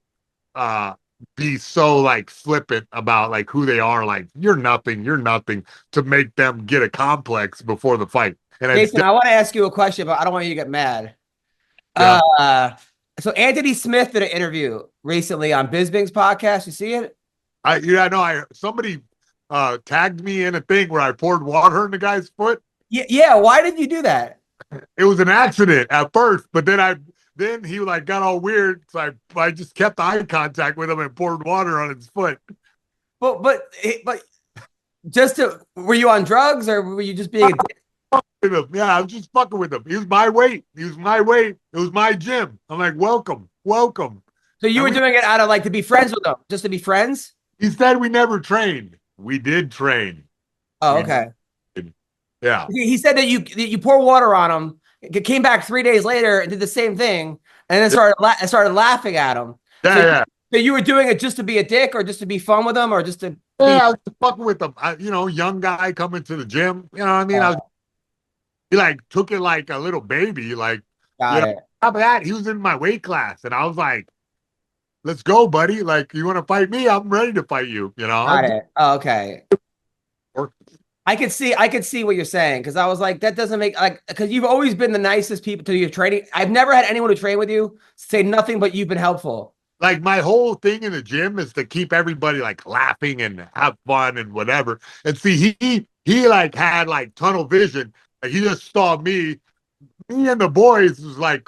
be so like flippant about like who they are, like you're nothing, to make them get a complex before the fight. And Jason, I want to ask you a question, but I don't want you to get mad. Yeah. So Anthony Smith did an interview recently on Bizbing's podcast. You see it? Somebody tagged me in a thing where I poured water in the guy's foot. Yeah. Why did you do that? It was an accident at first, but then he like got all weird, so I just kept eye contact with him and poured water on his foot. But were you on drugs or were you just being a dick? Yeah, I was just fucking with him. He was my weight. It was my gym. I'm like, welcome. So you were doing it out of like to be friends with him, just to be friends? He said we never trained. We did train. Oh, okay. Yeah. He said that you pour water on him, came back 3 days later and did the same thing, and then started laughing at him. Yeah. So you were doing it just to be a dick, or just to be fun with him, or just to I was fucking with him. Young guy coming to the gym. You know what I mean? He like took it like a little baby. Like, got it. Top of that, he was in my weight class, and I was like, "Let's go, buddy! Like, you want to fight me? I'm ready to fight you." Got it. Oh, okay. I could see what you're saying, because I was like, that doesn't make because you've always been the nicest people to your training. I've never had anyone who train with you say nothing but you've been helpful. Like my whole thing in the gym is to keep everybody like laughing and have fun and whatever. And see, he like had like tunnel vision. Like, he just saw me and the boys was like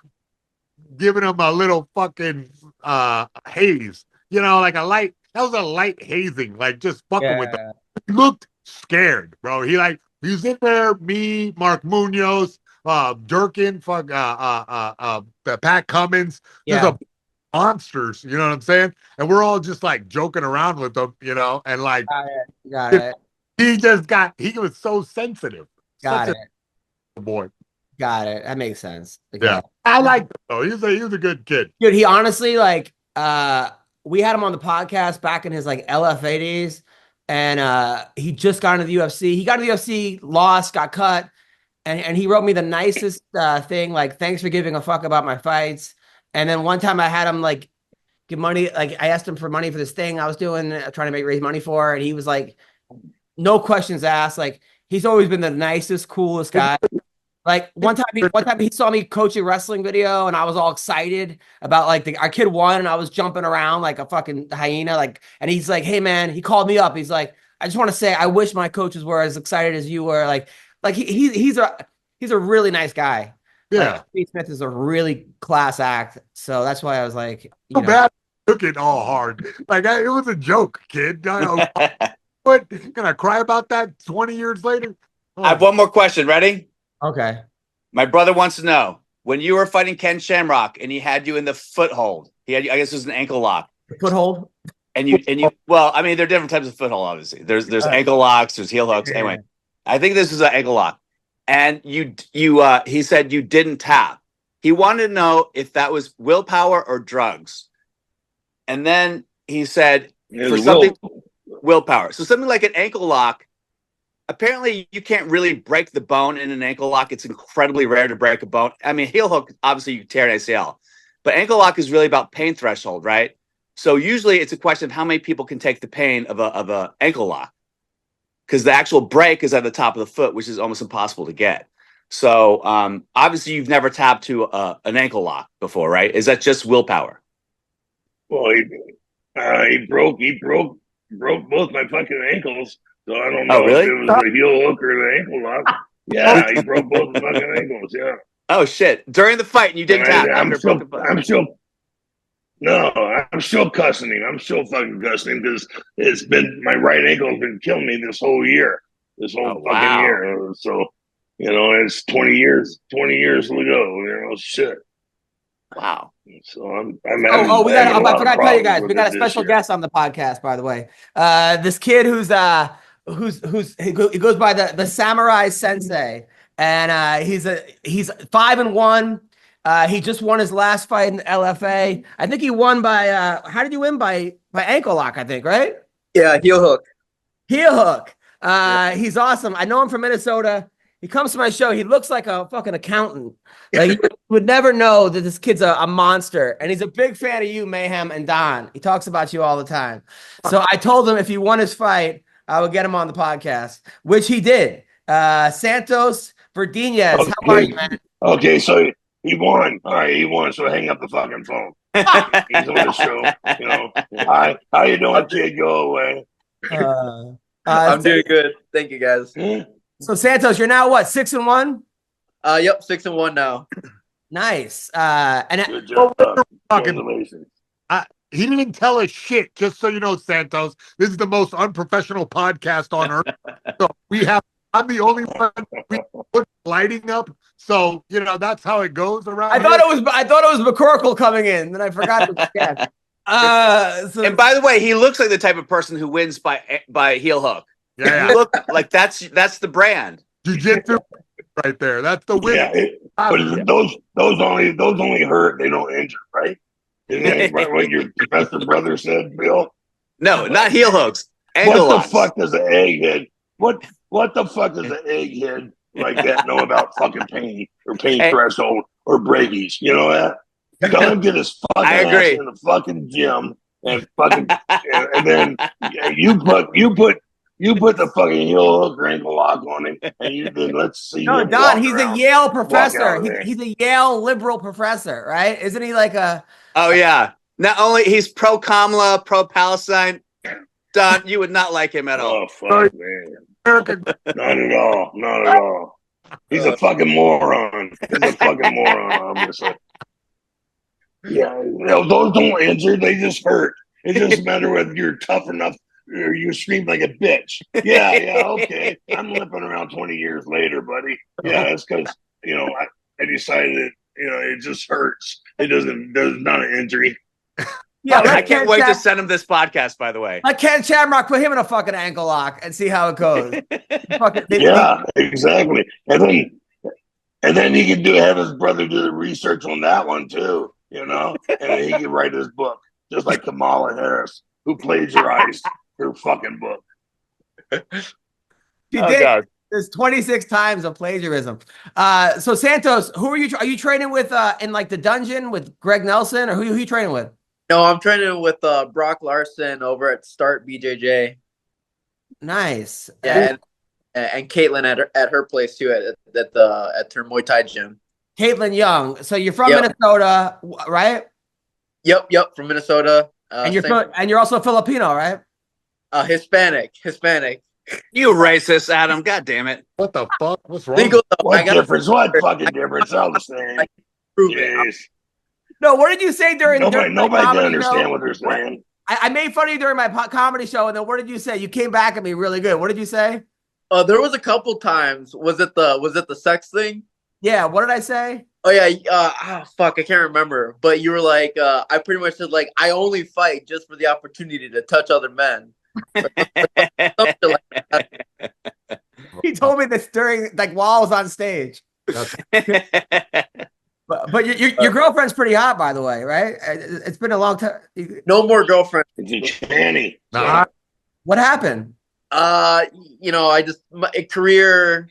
giving him a little fucking haze, like that was a light hazing, like just fucking with them. He looked scared, bro. He was in there, me, Mark Munoz, Durkin, Pat Cummins, just monsters, you know what I'm saying? And we're all just like joking around with them, and like got it. He was so sensitive. Got it. Boy. Got it. That makes sense. Okay. Yeah. I like him though. He was a good kid. Dude, he honestly we had him on the podcast back in his like LFA days, and he just got into the UFC. He got into the UFC, lost, got cut, and he wrote me the nicest thing, like, thanks for giving a fuck about my fights. And then one time I had him like give money, like I asked him for money for this thing I was doing, trying to raise money for, and he was like, no questions asked. Like, he's always been the nicest, coolest guy. Like one time he saw me coach a wrestling video, and I was all excited about like our kid won, and I was jumping around like a fucking hyena. Like, and he's like, "Hey man," he called me up. He's like, "I just want to say I wish my coaches were as excited as you were." Like he's a really nice guy. Yeah. Like, Steve Smith is a really class act. So that's why I was like, you So know. bad. Took it all hard. Like it was a joke, kid. What? Can I cry about that 20 years later? Oh. I have one more question. Ready? Okay. My brother wants to know, when you were fighting Ken Shamrock and he had you in the foothold, he had you, I guess it was an ankle lock. The foothold? And you well, I mean, there are different types of foothold, obviously. There's ankle locks, there's heel hooks. Yeah. Anyway, I think this was an ankle lock. And he said you didn't tap. He wanted to know if that was willpower or drugs. And then he said for something willpower. So something like an ankle lock, apparently you can't really break the bone in an ankle lock. It's incredibly rare to break a bone. I mean, heel hook, obviously you tear an ACL, but ankle lock is really about pain threshold, right? So usually it's a question of how many people can take the pain of a ankle lock, because the actual break is at the top of the foot, which is almost impossible to get. So obviously you've never tapped to an ankle lock before, right? Is that just willpower? Well, he broke both my fucking ankles. So I don't know really? if it was the heel hook or the ankle lock. Yeah, he broke both the fucking ankles. Yeah. Oh shit! During the fight, and you didn't tap. I'm still cussing him. I'm still fucking cussing him because it's been my right ankle has been killing me this whole year. This whole fucking year. So, it's 20 years ago, shit. Wow. So I forgot to tell you guys, we got a special guest on the podcast, by the way. This kid he goes by the Samurai Sensei, and he's 5-1. He just won his last fight in LFA. I think he won by how did you win? By ankle lock, I think, right? Yeah, heel hook. He's awesome. I know him from Minnesota. He comes to my show. He looks like a fucking accountant. Like, you would never know that this kid's a monster. And he's a big fan of you, Mayhem, and Don. He talks about you all the time. So I told him if he won his fight, I would get him on the podcast, which he did. Santos Verdinez. Okay. How are you, man? Okay, so he won. All right, he won. So hang up the fucking phone. He's on the show. Hi, how you doing, kid? Go away. I'm doing good. Thank you, guys. So Santos, you're now what, 6-1? Yep, 6-1 now. Nice. Good job. Congratulations. He didn't tell us shit, just so you know, Santos. This is the most unprofessional podcast on earth. So I'm the only one we put lighting up. So, that's how it goes around. I thought it was McCorkle coming in, and I forgot to forget. And by the way, he looks like the type of person who wins by heel hook. Yeah. You look like that's the brand. Jiu-jitsu right there. That's the win. Yeah, but those only hurt. They don't injure, right? Isn't that what your professor brother said, Bill? No, not heel hooks. Ankle what locks. The fuck does an egghead? What the fuck does an egghead like that know about fucking pain or pain threshold or breakage? You know that? Tell him get his fucking ass in the fucking gym and fucking and then you put the fucking heel hook or ankle lock on him, and then let's see. No, Don, he's a Yale professor. He's a Yale liberal professor, right? Isn't he like a? Oh yeah. Not only he's pro Kamala, pro Palestine. Don, you would not like him at all. Oh fuck, man! Not at all. Not at all. He's a fucking moron. Obviously. Yeah, those don't injure. They just hurt. It doesn't matter whether you're tough enough or you scream like a bitch. Yeah, okay. I'm limping around 20 years later, buddy. Yeah, that's because, I decided it just hurts. There's not an injury. Yeah, I can't wait to send him this podcast, by the way. Let Ken Shamrock put him in a fucking ankle lock and see how it goes. Yeah, exactly. And then he can have his brother do the research on that one too, and then he can write his book, just like Kamala Harris, who plagiarized her fucking book. She did. God. There's 26 times of plagiarism. So Santos, who are you training with in like the dungeon with Greg Nelson, or who are you training with? No, I'm training with Brock Larson over at Start BJJ. Nice. Yeah, and Caitlin at her place too at her Muay Thai gym. Caitlin Young. So you're from Minnesota, right? Yep, from Minnesota. And you're also Filipino, right? Hispanic. You racist, Adam. God damn it. What the fuck? What's wrong? Legal though. What difference? What fucking difference? All the same. Prove it. Jeez. No, what did you say during Nobody my can comedy understand show? what they're saying. I made fun of you during my comedy show, and then what did you say? You came back at me really good. What did you say? There was a couple times. Was it the sex thing? Yeah, what did I say? Oh yeah. Fuck, I can't remember. But you were like, I pretty much said like, I only fight just for the opportunity to touch other men. Something like that. He told me this during while I was on stage. But your girlfriend's pretty hot, by the way, right? It's been a long time. No more girlfriend. It's a tranny. What happened? I just my career.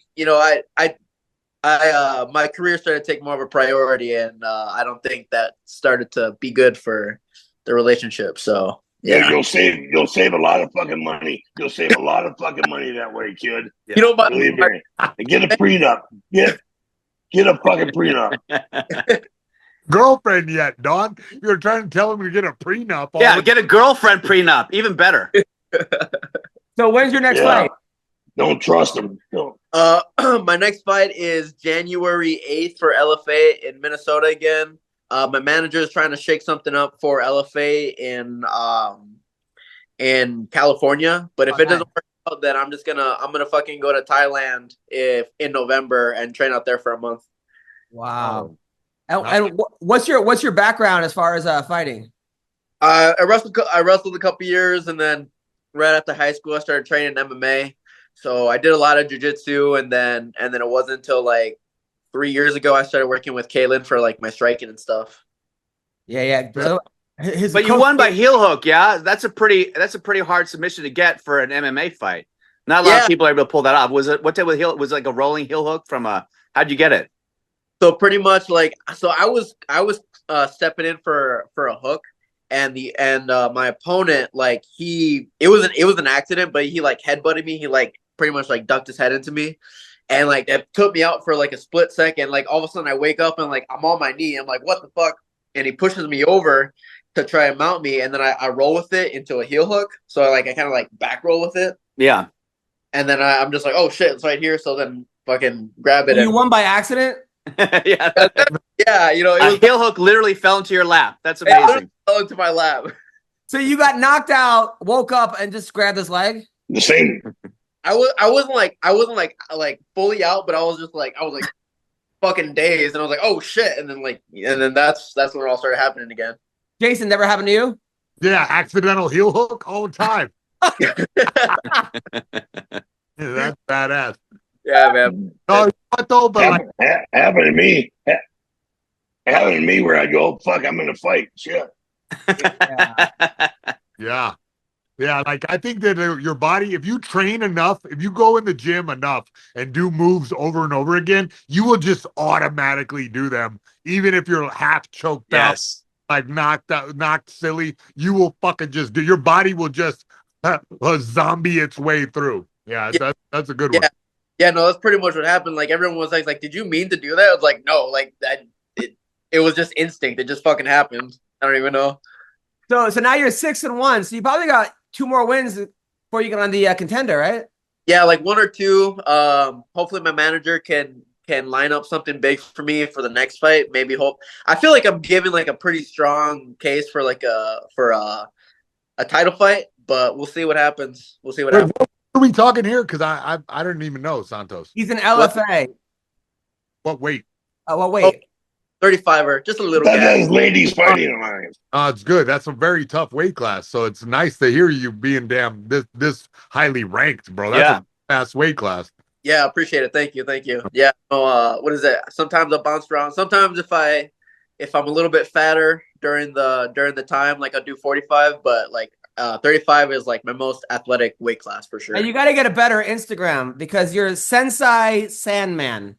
My career started to take more of a priority, and I don't think that started to be good for the relationship. So Yeah, you'll save a lot of fucking money. You'll save a lot of fucking money that way, kid. You know, Believe me. And get a prenup. Get a fucking prenup. Girlfriend yet, Don? You're trying to tell him to get a prenup. Yeah, get a girlfriend prenup. Even better. So when's your next fight? Don't trust him. No. My next fight is January 8th for LFA in Minnesota again. My manager is trying to shake something up for LFA in California, but if it doesn't work out, then I'm gonna fucking go to Thailand in November and train out there for a month. Wow. And what's your background as far as fighting? I wrestled a couple years, and then right after high school, I started training MMA. So I did a lot of jiu-jitsu, and then it wasn't until like 3 years ago I started working with Caitlin for like my striking and stuff. Yeah. So but you won by heel hook, yeah? That's a pretty hard submission to get for an MMA fight. Not a lot of people are able to pull that off. Was it what type of heel? Was it like a rolling heel hook from a? How'd you get it? So pretty much I was stepping in for a hook, and my opponent it was an accident, but he like headbutted me. He like pretty much like ducked his head into me, and like it took me out for like a split second. Like all of a sudden I wake up and like I'm on my knee. I'm like, what the fuck? And he pushes me over to try and mount me, and then I roll with it into a heel hook. So I kind of like back roll with it. Yeah. And then I'm just like, oh shit, it's right here. So then fucking grab it. You won by accident? Yeah. Yeah, it was heel hook literally fell into your lap. That's amazing. It fell into my lap. So you got knocked out, woke up, and just grabbed his leg? The same. I wasn't like fully out, but I was fucking dazed, and I was like, oh shit, and then that's when it all started happening again. Jason, never happened to you? Yeah, accidental heel hook all the time. Yeah, that's badass. Yeah, man. No, what though? But happened to me. Happened to me where I go, fuck, I'm in a fight. Shit. Yeah. Like I think that your body, if you train enough, if you go in the gym enough and do moves over and over again, you will just automatically do them, even if you're half choked out, like knocked silly. You will fucking just do. Your body will just zombie its way through. Yeah. That's a good one. Yeah, no, that's pretty much what happened. Like everyone was like, did you mean to do that? I was like, no, like that. It was just instinct. It just fucking happened. I don't even know. So now you're 6-1. So you probably got 2 more wins before you get on the contender, right? Yeah, like 1 or 2. Hopefully my manager can line up something big for me for the next fight. Maybe I feel like I'm giving like a pretty strong case for a title fight, but we'll see what happens. We'll see what happens. What are we talking here? Because I didn't even know Santos. He's an LFA. What weight? What weight? 35er, just a little guy. That's ladies fighting alliance. It's good. That's a very tough weight class. So it's nice to hear you being this highly ranked, bro. That's a fast weight class. Yeah, appreciate it. Thank you. Yeah. What is it? Sometimes I'll bounce around. Sometimes if I'm a little bit fatter during the time, like I'll do 45, but like 35 is like my most athletic weight class for sure. And you got to get a better Instagram because you're Sensei Sandman.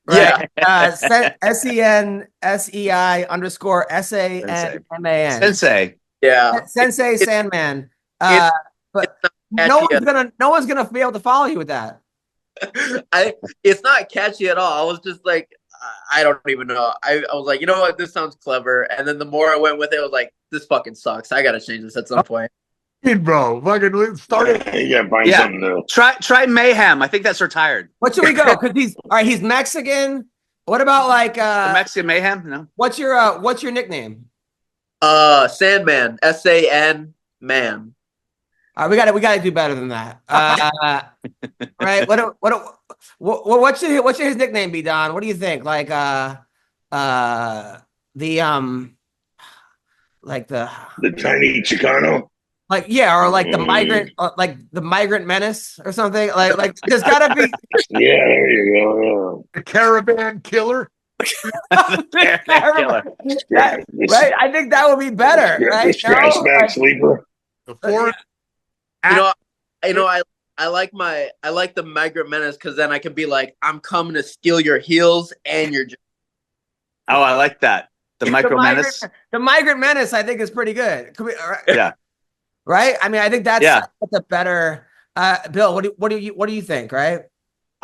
Right? Yeah. SENSEI_SANMAN. Sensei. Yeah. Sensei Sandman. But no one's gonna be able to follow you with that. It's not catchy at all. I was just like, I don't even know. I was like, you know what? This sounds clever. And then the more I went with it, I was like, this fucking sucks. I got to change this at some point. Bro, fucking started. You gotta find something new. Try Mayhem. I think that's retired. What should we go? Because he's all right. He's Mexican. What about like Mexican Mayhem? No. what's your nickname? Sandman. S-A-N man. We got to do better than that. Right? What should his nickname be, Don? What do you think? Like The tiny Chicano. like yeah, or like the migrant menace or something. Like there's gotta be Yeah, there you go. The caravan killer. Killer. right. I think that would be better, right? The scratch back sleeper. The foreign. I like the migrant menace because then I can be like, I'm coming to steal your heels and your. Oh, I like that. The micro menace. The migrant menace, I think, is pretty good. Yeah. Right. I mean, I think that's a better. Bill, what do you think? Right.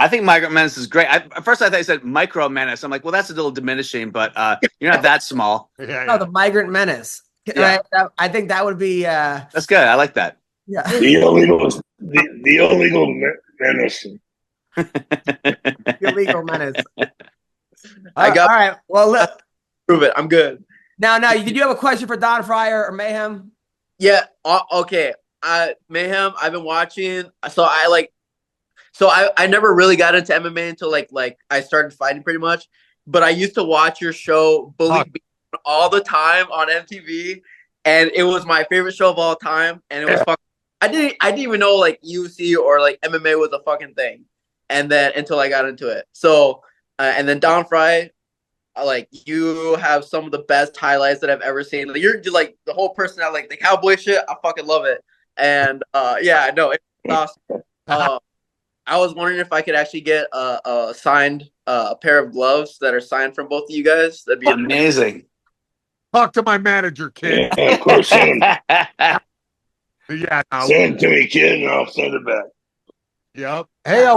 I think migrant menace is great. At first, I thought you said micro menace. I'm like, well, that's a little diminishing, but you're not that small. No, the migrant menace. Right. I think that would be. That's good. I like that. Yeah. The illegal menace. The illegal menace. I got. All right. Well, Prove it. I'm good. Now, did you have a question for Don Frye or Mayhem? Yeah. Okay. Mayhem. I've been watching. So I never really got into MMA until like I started fighting pretty much. But I used to watch your show Bully Beat all the time on MTV, and it was my favorite show of all time. And it was fucking. I didn't even know like UFC or like MMA was a fucking thing, and then until I got into it. So and then Don Frye, like you have some of the best highlights that I've ever seen. Like, you're like the whole personality, like the cowboy shit. I fucking love it. And yeah, no, it's awesome. I was wondering if I could actually get a signed a pair of gloves that are signed from both of you guys. That'd be amazing. Talk to my manager, kid. Yeah, of course. Send them. Yeah. Send it to me, kid, and I'll send it back. Yep. Hey,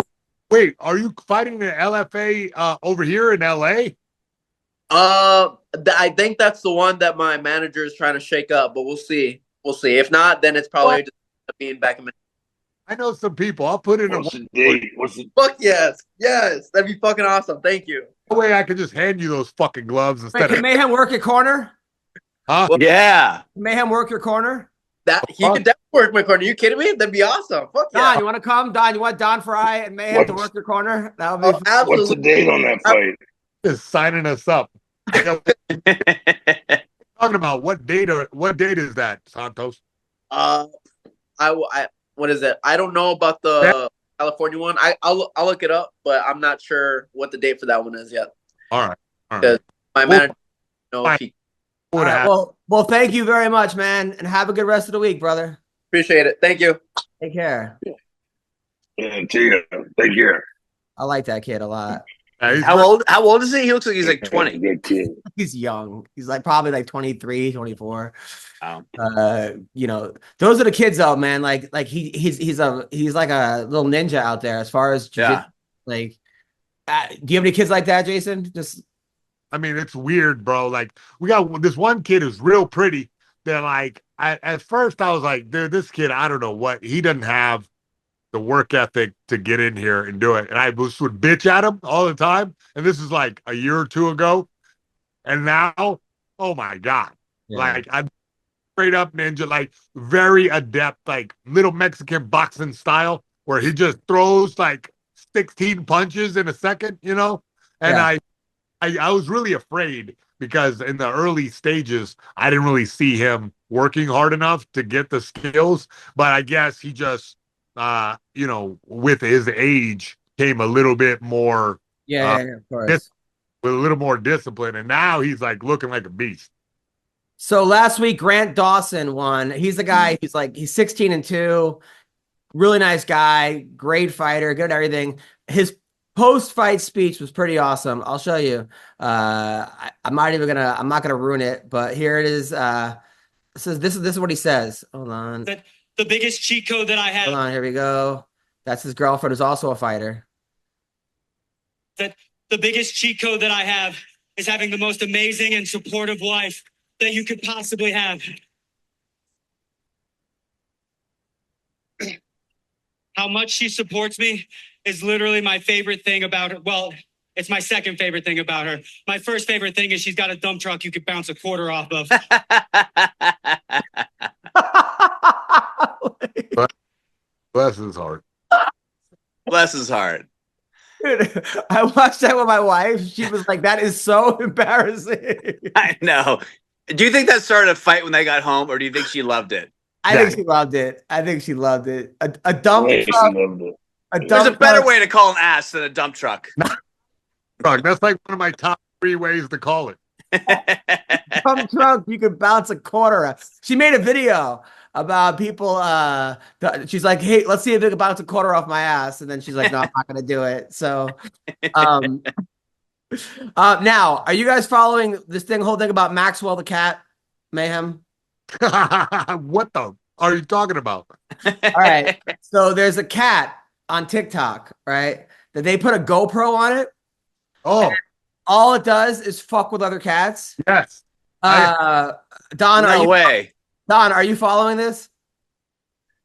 wait, are you fighting the LFA over here in LA? I think that's the one that my manager is trying to shake up, but we'll see. We'll see. If not, then it's probably just being back in. I know some people. I'll put in What's the date? Fuck yes. That'd be fucking awesome. Thank you. No way I could just hand you those fucking gloves instead Can Mayhem work your corner? Huh? Yeah. Mayhem work your corner? That he could definitely work my corner. Are you kidding me? That'd be awesome. Fuck yeah. Don, you want to come? Don, you want Don Frye and Mayhem to work your corner? That would be absolutely. What's the date on that fight? Just signing us up. Talking about what date is that, Santos? What is it? I don't know about the California one. I'll look it up, but I'm not sure what the date for that one is yet. All right. My manager well, thank you very much, man, and have a good rest of the week, brother. Appreciate it. Thank you. Take care. Yeah, take care. I like that kid a lot. How old is he? He looks like he's like 20. Good kid. He's young. He's like probably like 23, 24. Wow. You know, those are the kids though, man. Like he's like a little ninja out there as far as like do you have any kids like that, Jason? I mean, it's weird, bro. Like, we got this one kid who's real pretty. That like, at first I was like, dude, this kid, I don't know what, he doesn't have the work ethic to get in here and do it. And I would bitch at him all the time. And this is like a year or two ago. And now, oh my God. Yeah. Like, I'm straight up ninja, like very adept, like little Mexican boxing style, where he just throws like 16 punches in a second, you know? And I was really afraid because in the early stages, I didn't really see him working hard enough to get the skills. But I guess he just, you know, with his age came a little bit more, of course, with a little more discipline. And now he's like looking like a beast. So last week, Grant Dawson won. He's the guy. He's 16-2, really nice guy, great fighter, good at everything. His post-fight speech was pretty awesome. I'll show you. I'm not gonna ruin it, but here it is. It says this is what he says. Hold on. The biggest cheat code that I have. Hold on, here we go. That's his girlfriend, who's also a fighter. That the biggest cheat code that I have is having the most amazing and supportive wife that you could possibly have. how much she supports me is literally my favorite thing about her. Well, it's my second favorite thing about her. My first favorite thing is she's got a dump truck you could bounce a quarter off of. Bless his heart. Bless his heart. Dude, I watched that with my wife. She was like, that is so embarrassing. I know. Do you think that started a fight when they got home, or do you think she loved it? I think she loved it. I think she loved it. A dump Yeah, she truck. loved it. There's a better way to call an ass than a dump truck. That's like one of my top 3 ways to call it. Dump truck you could bounce a quarter off. She made a video about people. She's like, hey, let's see if they can bounce a quarter off my ass. And then she's like, no, I'm not going to do it. So now, are you guys following this whole thing about Maxwell the cat, Mayhem? What the are you talking about? All right. So there's a cat on TikTok, right? That they put a GoPro on it. Oh, all it does is fuck with other cats. Yes. Don, no way. Don, are you following this?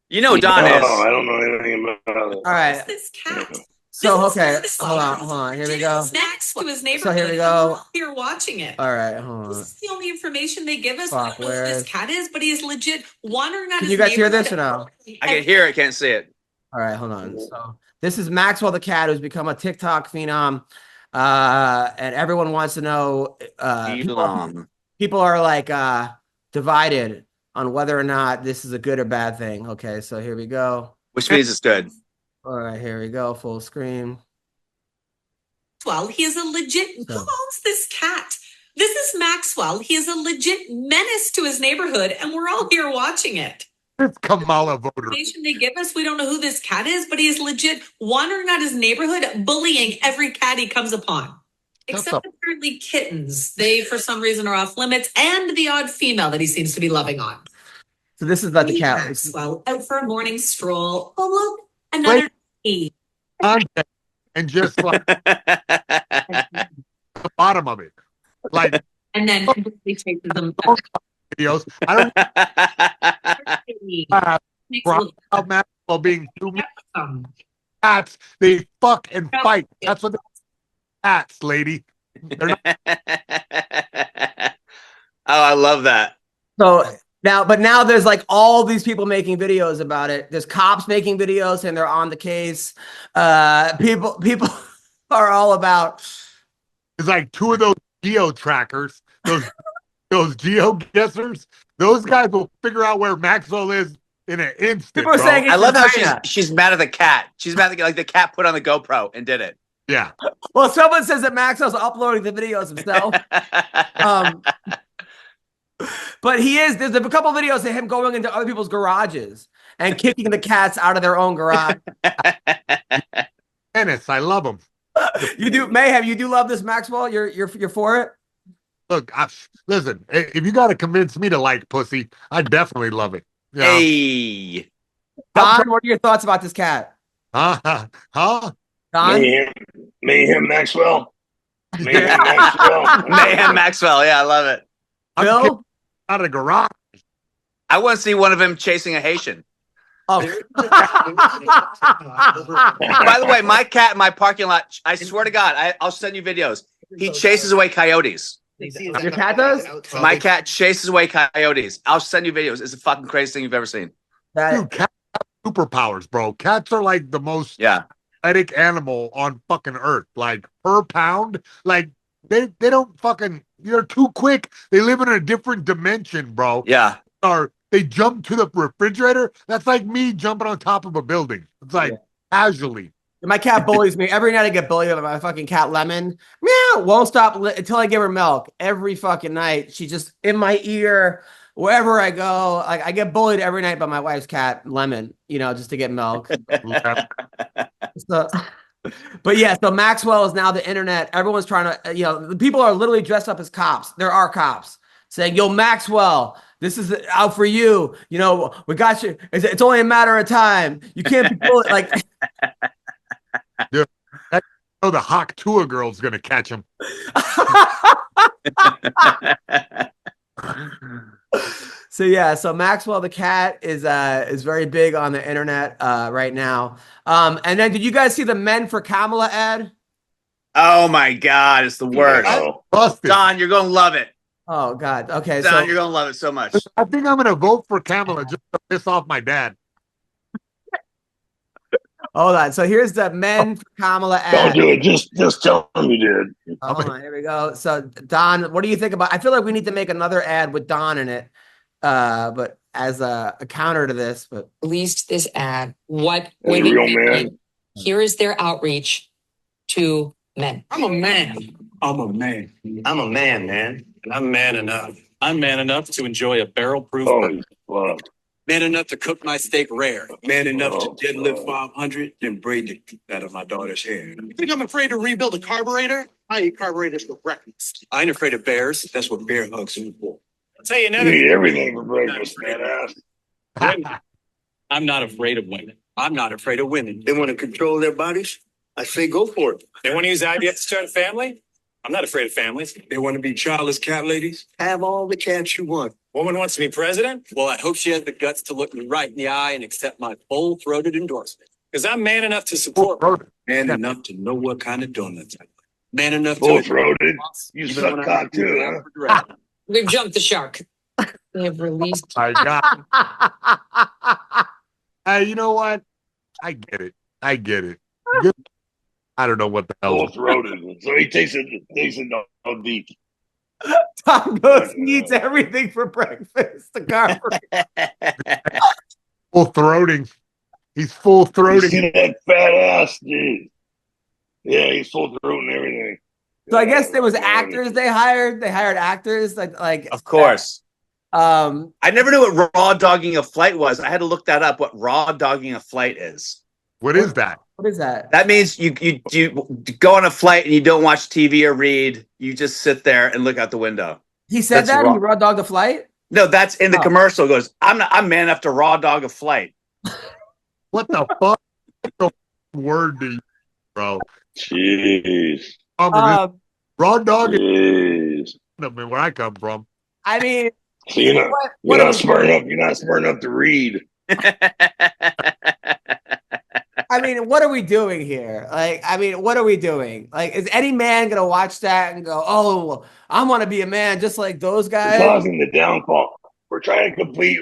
You know Don is. I don't know anything about it. All right. This cat. So okay, hold on. Here we go. Snacks to his neighborhood. So here we go. Here watching it. All right, hold on. This is the only information they give us. Fuck, We don't know who this cat is, but he's legit wandering out. Can you guys hear this or no? I can hear it, can't see it. All right, hold on. So this is Maxwell the cat, who's become a TikTok phenom, and everyone wants to know. People are like divided on whether or not this is a good or bad thing. Okay, so here we go. Which means it's good. All right, here we go. Full screen. Well, he is a legit. Who owns this cat? This is Maxwell. He is a legit menace to his neighborhood, and we're all here watching it. It's Kamala voter. Information they give us, we don't know who this cat is, but he is legit wandering out his neighborhood, bullying every cat he comes upon. Except apparently kittens. They, for some reason, are off limits, and the odd female that he seems to be loving on. So this is about the cat. Maxwell out for a morning stroll. Oh, look, another tea. And just like the bottom of it, like, and then completely chases them. videos. I don't about Maxwell being too many cats. They fuck and fight. That's what cats, lady. They're not. Oh, I love that. So now there's like all these people making videos about it. There's cops making videos and they're on the case. People are all about. It's like 2 of those geo trackers, those geo guessers. Those guys will figure out where Maxwell is in an instant. People are saying I love how she's mad at the cat. She's mad at like the cat put on the GoPro and did it. Yeah. Well, someone says that Maxwell's uploading the videos himself. But he is. There's a couple videos of him going into other people's garages and kicking the cats out of their own garage. Ennis, I love him. You do, Mayhem. You do love this, Maxwell. You're for it. Look, listen. If you got to convince me to like pussy, I definitely love it. You know? Hey, Don, what are your thoughts about this cat? Huh? Don? Mayhem Maxwell. Mayhem Maxwell. Mayhem Maxwell. Yeah, I love it. Bill? Out of the garage. I want to see one of him chasing a Haitian. Oh. By the way, my cat in my parking lot, I swear to God, I'll send you videos. He chases away coyotes. Your cat does? My cat chases away coyotes. I'll send you videos. It's the fucking craziest thing you've ever seen. Dude, cats have superpowers, bro. Cats are like the most athletic animal on fucking earth. Like per pound, like they don't fucking. They're too quick. They live in a different dimension, bro. Yeah. Or they jump to the refrigerator. That's like me jumping on top of a building. It's like casually. My cat bullies me. Every night I get bullied by my fucking cat, Lemon. Meow! Won't stop until I give her milk. Every fucking night. She's just in my ear. Wherever I go, I get bullied every night by my wife's cat, Lemon, just to get milk. But yeah, so Maxwell is now the internet. Everyone's trying to, the people are literally dressed up as cops. There are cops saying, yo, Maxwell, this is out for you. We got you. It's only a matter of time. You can't be bullied. Like, dude, the Hawk Tua girl's going to catch him. So yeah, so Maxwell the cat is very big on the internet right now. And then did you guys see the Men for Kamala ad? Oh my God, it's the worst. No. Busted. Don, you're gonna love it. Oh God. Okay, Don, so you're gonna love it so much. I think I'm gonna vote for Kamala just to piss off my dad. hold on. So here's the Men for Kamala Don't ad. do it. Just tell him you did. Hold on, here we go. So Don, what do you think about? I feel like we need to make another ad with Don in it, but as a counter to this. But released this ad. What Hey, women real need. man. Here is their outreach to men. I'm a man. I'm a man. I'm a man, man. And I'm man enough. I'm man enough to enjoy a barrel-proof Holy fuck. man enough to cook my steak rare. Man enough to deadlift 500 and braid the out of my daughter's hair. You think I'm afraid to rebuild a carburetor? I eat carburetors for breakfast. I ain't afraid of bears. That's what bear hugs are for. I'll tell you You another eat everything for breakfast, man ass. I'm not afraid of women. I'm not afraid of women. They want to control their bodies? I say go for it. They want to use IVF to start a family? I'm not afraid of families. They want to be childless cat ladies? Have all the cats you want. Woman wants to be president? Well, I hope she has the guts to look me right in the eye and accept my full-throated endorsement. Because I'm man enough to support her. Man enough to know what kind of donuts I like. Man enough to... Full-throated? You Even suck when cock too, huh? We've jumped the shark. They have released. My God. Hey, you know what? I get it. I don't know what the hell. Full-throated. So he takes it all deep. Tom goes, he eats everything for breakfast. The carburetor. Full throating. He's full You throating. see that fat ass, dude? Yeah, he's full-throating everything. So I guess there was actors they hired. They hired actors like. Of course. I never knew what raw dogging a flight was. I had to look that up. What raw dogging a flight is? What is that? What is that? That means you go on a flight and you don't watch TV or read. You just sit there and look out the window. He said That's that raw. he raw dogged the flight. No, that's in the Oh. commercial. It goes, I'm man enough to raw dog a flight. What the fuck? What the word do you, bro? Jeez. Raw dog is Jeez. where I come from. I mean, So you're not smart enough. You're not smart enough to read. I mean, what are we doing here? Like, I mean, what are we doing? Like, is any man gonna watch that and go, "Oh, I want to be a man just like those We're guys"? causing the downfall. We're trying to complete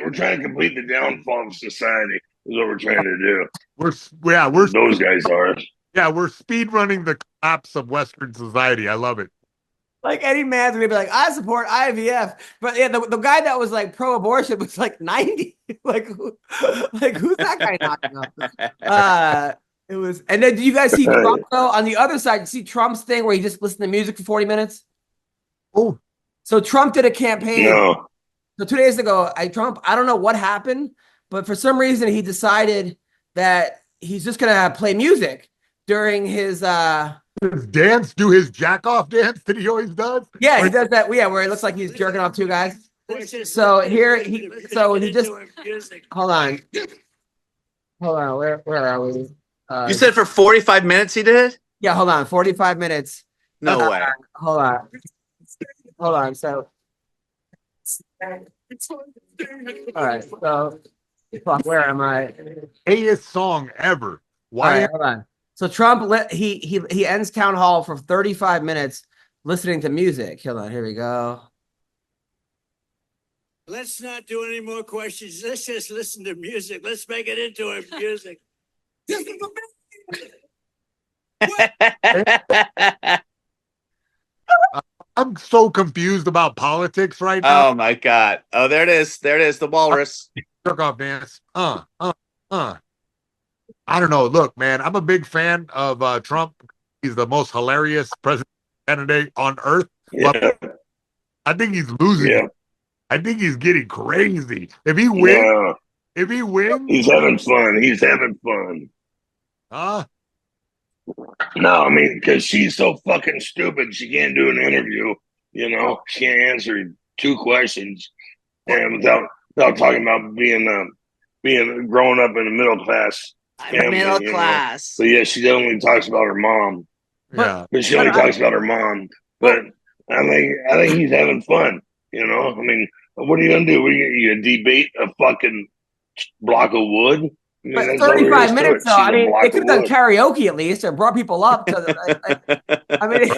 the downfall of society. Is what we're trying to do. We're Those guys are. Yeah, we're speed running the collapse of Western society. I love it. Like any man's gonna be like, I support IVF, but yeah, the guy that was like pro-abortion was like 90. like who's that guy knocking up? It was, and then do you guys see Trump though? On the other side, you see Trump's thing where he just listened to music for 40 minutes. Oh, so Trump did a campaign. No. So 2 days ago, I don't know what happened, but for some reason he decided that he's just gonna play music during his dance, do his jack off dance that he always does. Yeah, he does that. Yeah, where it looks like he's jerking off two guys. So here, he just hold on. Where are we? You said for 45 minutes he did? Yeah, hold on. 45 minutes. No way. Hold on. So, all right. So, fuck. Where am I? Gayest song ever. Why? All right, hold on. So Trump he ends town hall for 35 minutes listening to music. Hold on, here we go. Let's not do any more questions. Let's just listen to music. Let's make it into a music. I'm so confused about politics right now. Oh my God. Oh, there it is. There it is. The walrus. Jerk off dance. I don't know. Look, man, I'm a big fan of Trump. He's the most hilarious president candidate on earth. Yeah. But I think he's losing. Yeah. I think he's getting crazy. If he wins, he's having fun. He's having fun. No, I mean, because she's so fucking stupid, she can't do an interview. You know, she can't answer two questions, and without talking about being growing up in a middle class. Family, middle you know? class. So yeah, she only talks about her mom. Yeah, but she only talks about her mom. But I think he's having fun. You know, I mean, What are you gonna do? You gonna debate a fucking block of wood? I mean, But that's all there 35 is to minutes, it. though. She's I a mean, block they of could have done wood. karaoke at least, or brought people up to. I mean,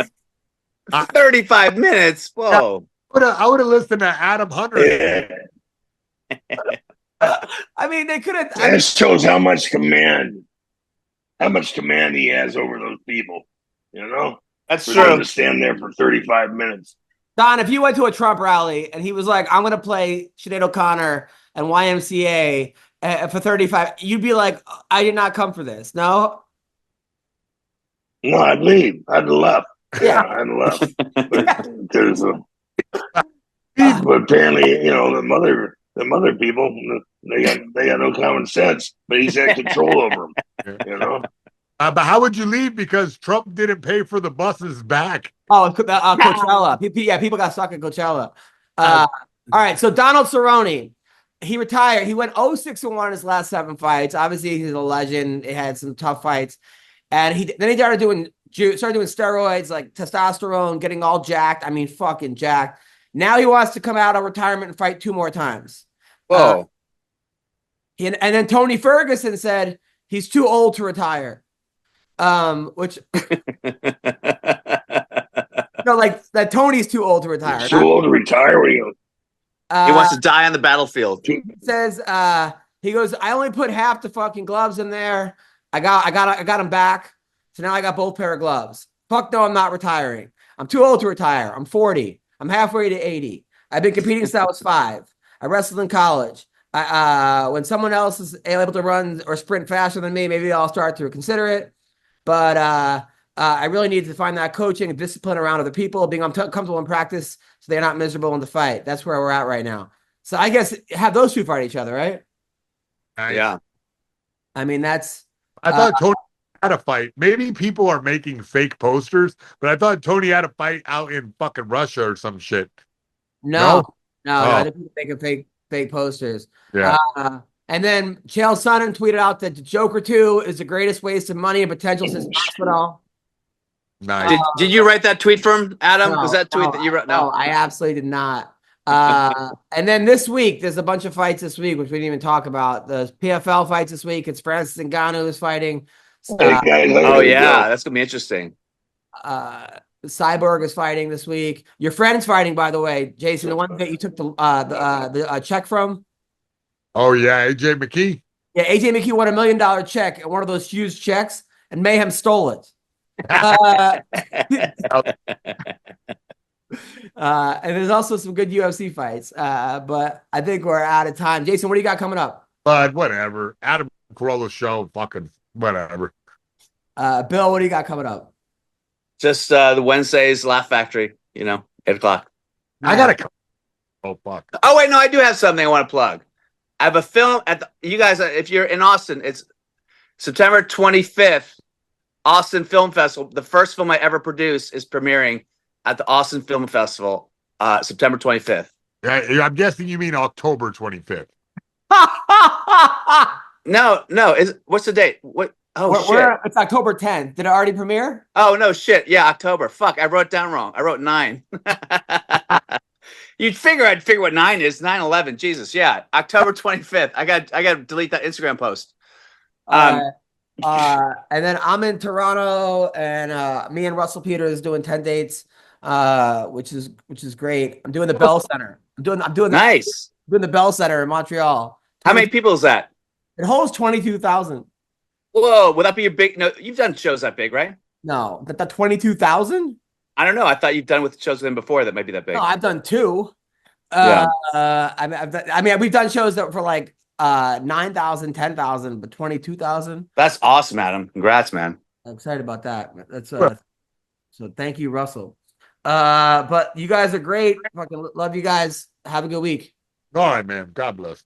35 minutes. Whoa. I would have listened to Adam Hunter. Yeah. I mean, they could have. That shows how much command he has over those people. You know, That's for true. them to stand there for 35 minutes. Don, if you went to a Trump rally and he was like, "I'm going to play Sinead O'Connor and YMCA for 35," you'd be like, "I did not come for this." No. No, I'd leave. I'd left. Yeah, I'd left. Because, but apparently, them other people, they got no common sense. But he's had control over them. But how would you leave because Trump didn't pay for the buses back? Oh, Coachella. People got stuck at Coachella. All right, so Donald Cerrone, he retired. He went 0-6-1 in his last 7 fights. Obviously, he's a legend. He had some tough fights, and then he started doing steroids like testosterone, getting all jacked. I mean, fucking jacked. Now he wants to come out of retirement and fight 2 more times. Whoa. And then Tony Ferguson said he's too old to retire. Which like that Tony's too old to retire. He's too old to retire. Where you he wants to die on the battlefield. He says he goes, I only put half the fucking gloves in there. I got them back. So now I got both pair of gloves. Fuck no, I'm not retiring. I'm too old to retire. I'm 40. I'm halfway to 80. I've been competing since I was 5. I wrestled in college. When someone else is able to run or sprint faster than me, maybe I'll start to consider it. But I really need to find that coaching and discipline around other people, being comfortable in practice so they're not miserable in the fight. That's where we're at right now. So I guess have those two fight each other, right? Yeah. I mean, I thought Tony had a fight. Maybe people are making fake posters, but I thought Tony had a fight out in fucking Russia or some shit. No. I think people making fake posters. Yeah. And then Chael Sonnen tweeted out that the Joker 2 is the greatest waste of money and potential since Masvidal. Nice. Did you write that tweet from Adam? No, Was that tweet that you wrote? No, I absolutely did not. And then this week, there's a bunch of fights this week, which we didn't even talk about. The PFL fights this week. It's Francis Ngannou is fighting. That's gonna be interesting. Cyborg is fighting this week. Your friend's fighting, by the way, Jason. The one that you took the check from. Oh yeah, AJ McKee. Yeah, AJ McKee won $1 million check and one of those huge checks, and Mayhem stole it. And there's also some good UFC fights, but I think we're out of time. Jason, what do you got coming up? But whatever. Adam Carolla show, fucking whatever. Bill, what do you got coming up? Just the Wednesdays Laugh Factory, 8 o'clock. I gotta. Oh fuck. Oh wait, no, I do have something I want to plug. I have a film you guys, if you're in Austin, it's September 25th, Austin Film Festival. The first film I ever produced is premiering at the Austin Film Festival, September 25th. Yeah, I'm guessing you mean October 25th. No, what's the date? What? Oh, shit. It's October 10th. Did it already premiere? Oh, no, shit. Yeah, October. Fuck, I wrote it down wrong. I wrote 9. You'd figure I'd figure what 9 is. 9/11. Jesus, yeah. October 25th. I got to delete that Instagram post. And then I'm in Toronto, and me and Russell Peters doing 10 dates, which is great. I'm doing the Bell Center. I'm doing nice. Doing the Bell Center in Montreal. How many people is that? It holds 22,000. Whoa, would that be a big? No, you've done shows that big, right? No, that 22,000. I don't know. I thought you've done with shows with him before that might be that big. No, I've done 2. Yeah. I mean, we've done shows that for like 9,000, 10,000, but 22,000. That's awesome, Adam. Congrats, man. I'm excited about that. That's so thank you, Russell. But you guys are great. Fucking love you guys. Have a good week. All right, man. God bless.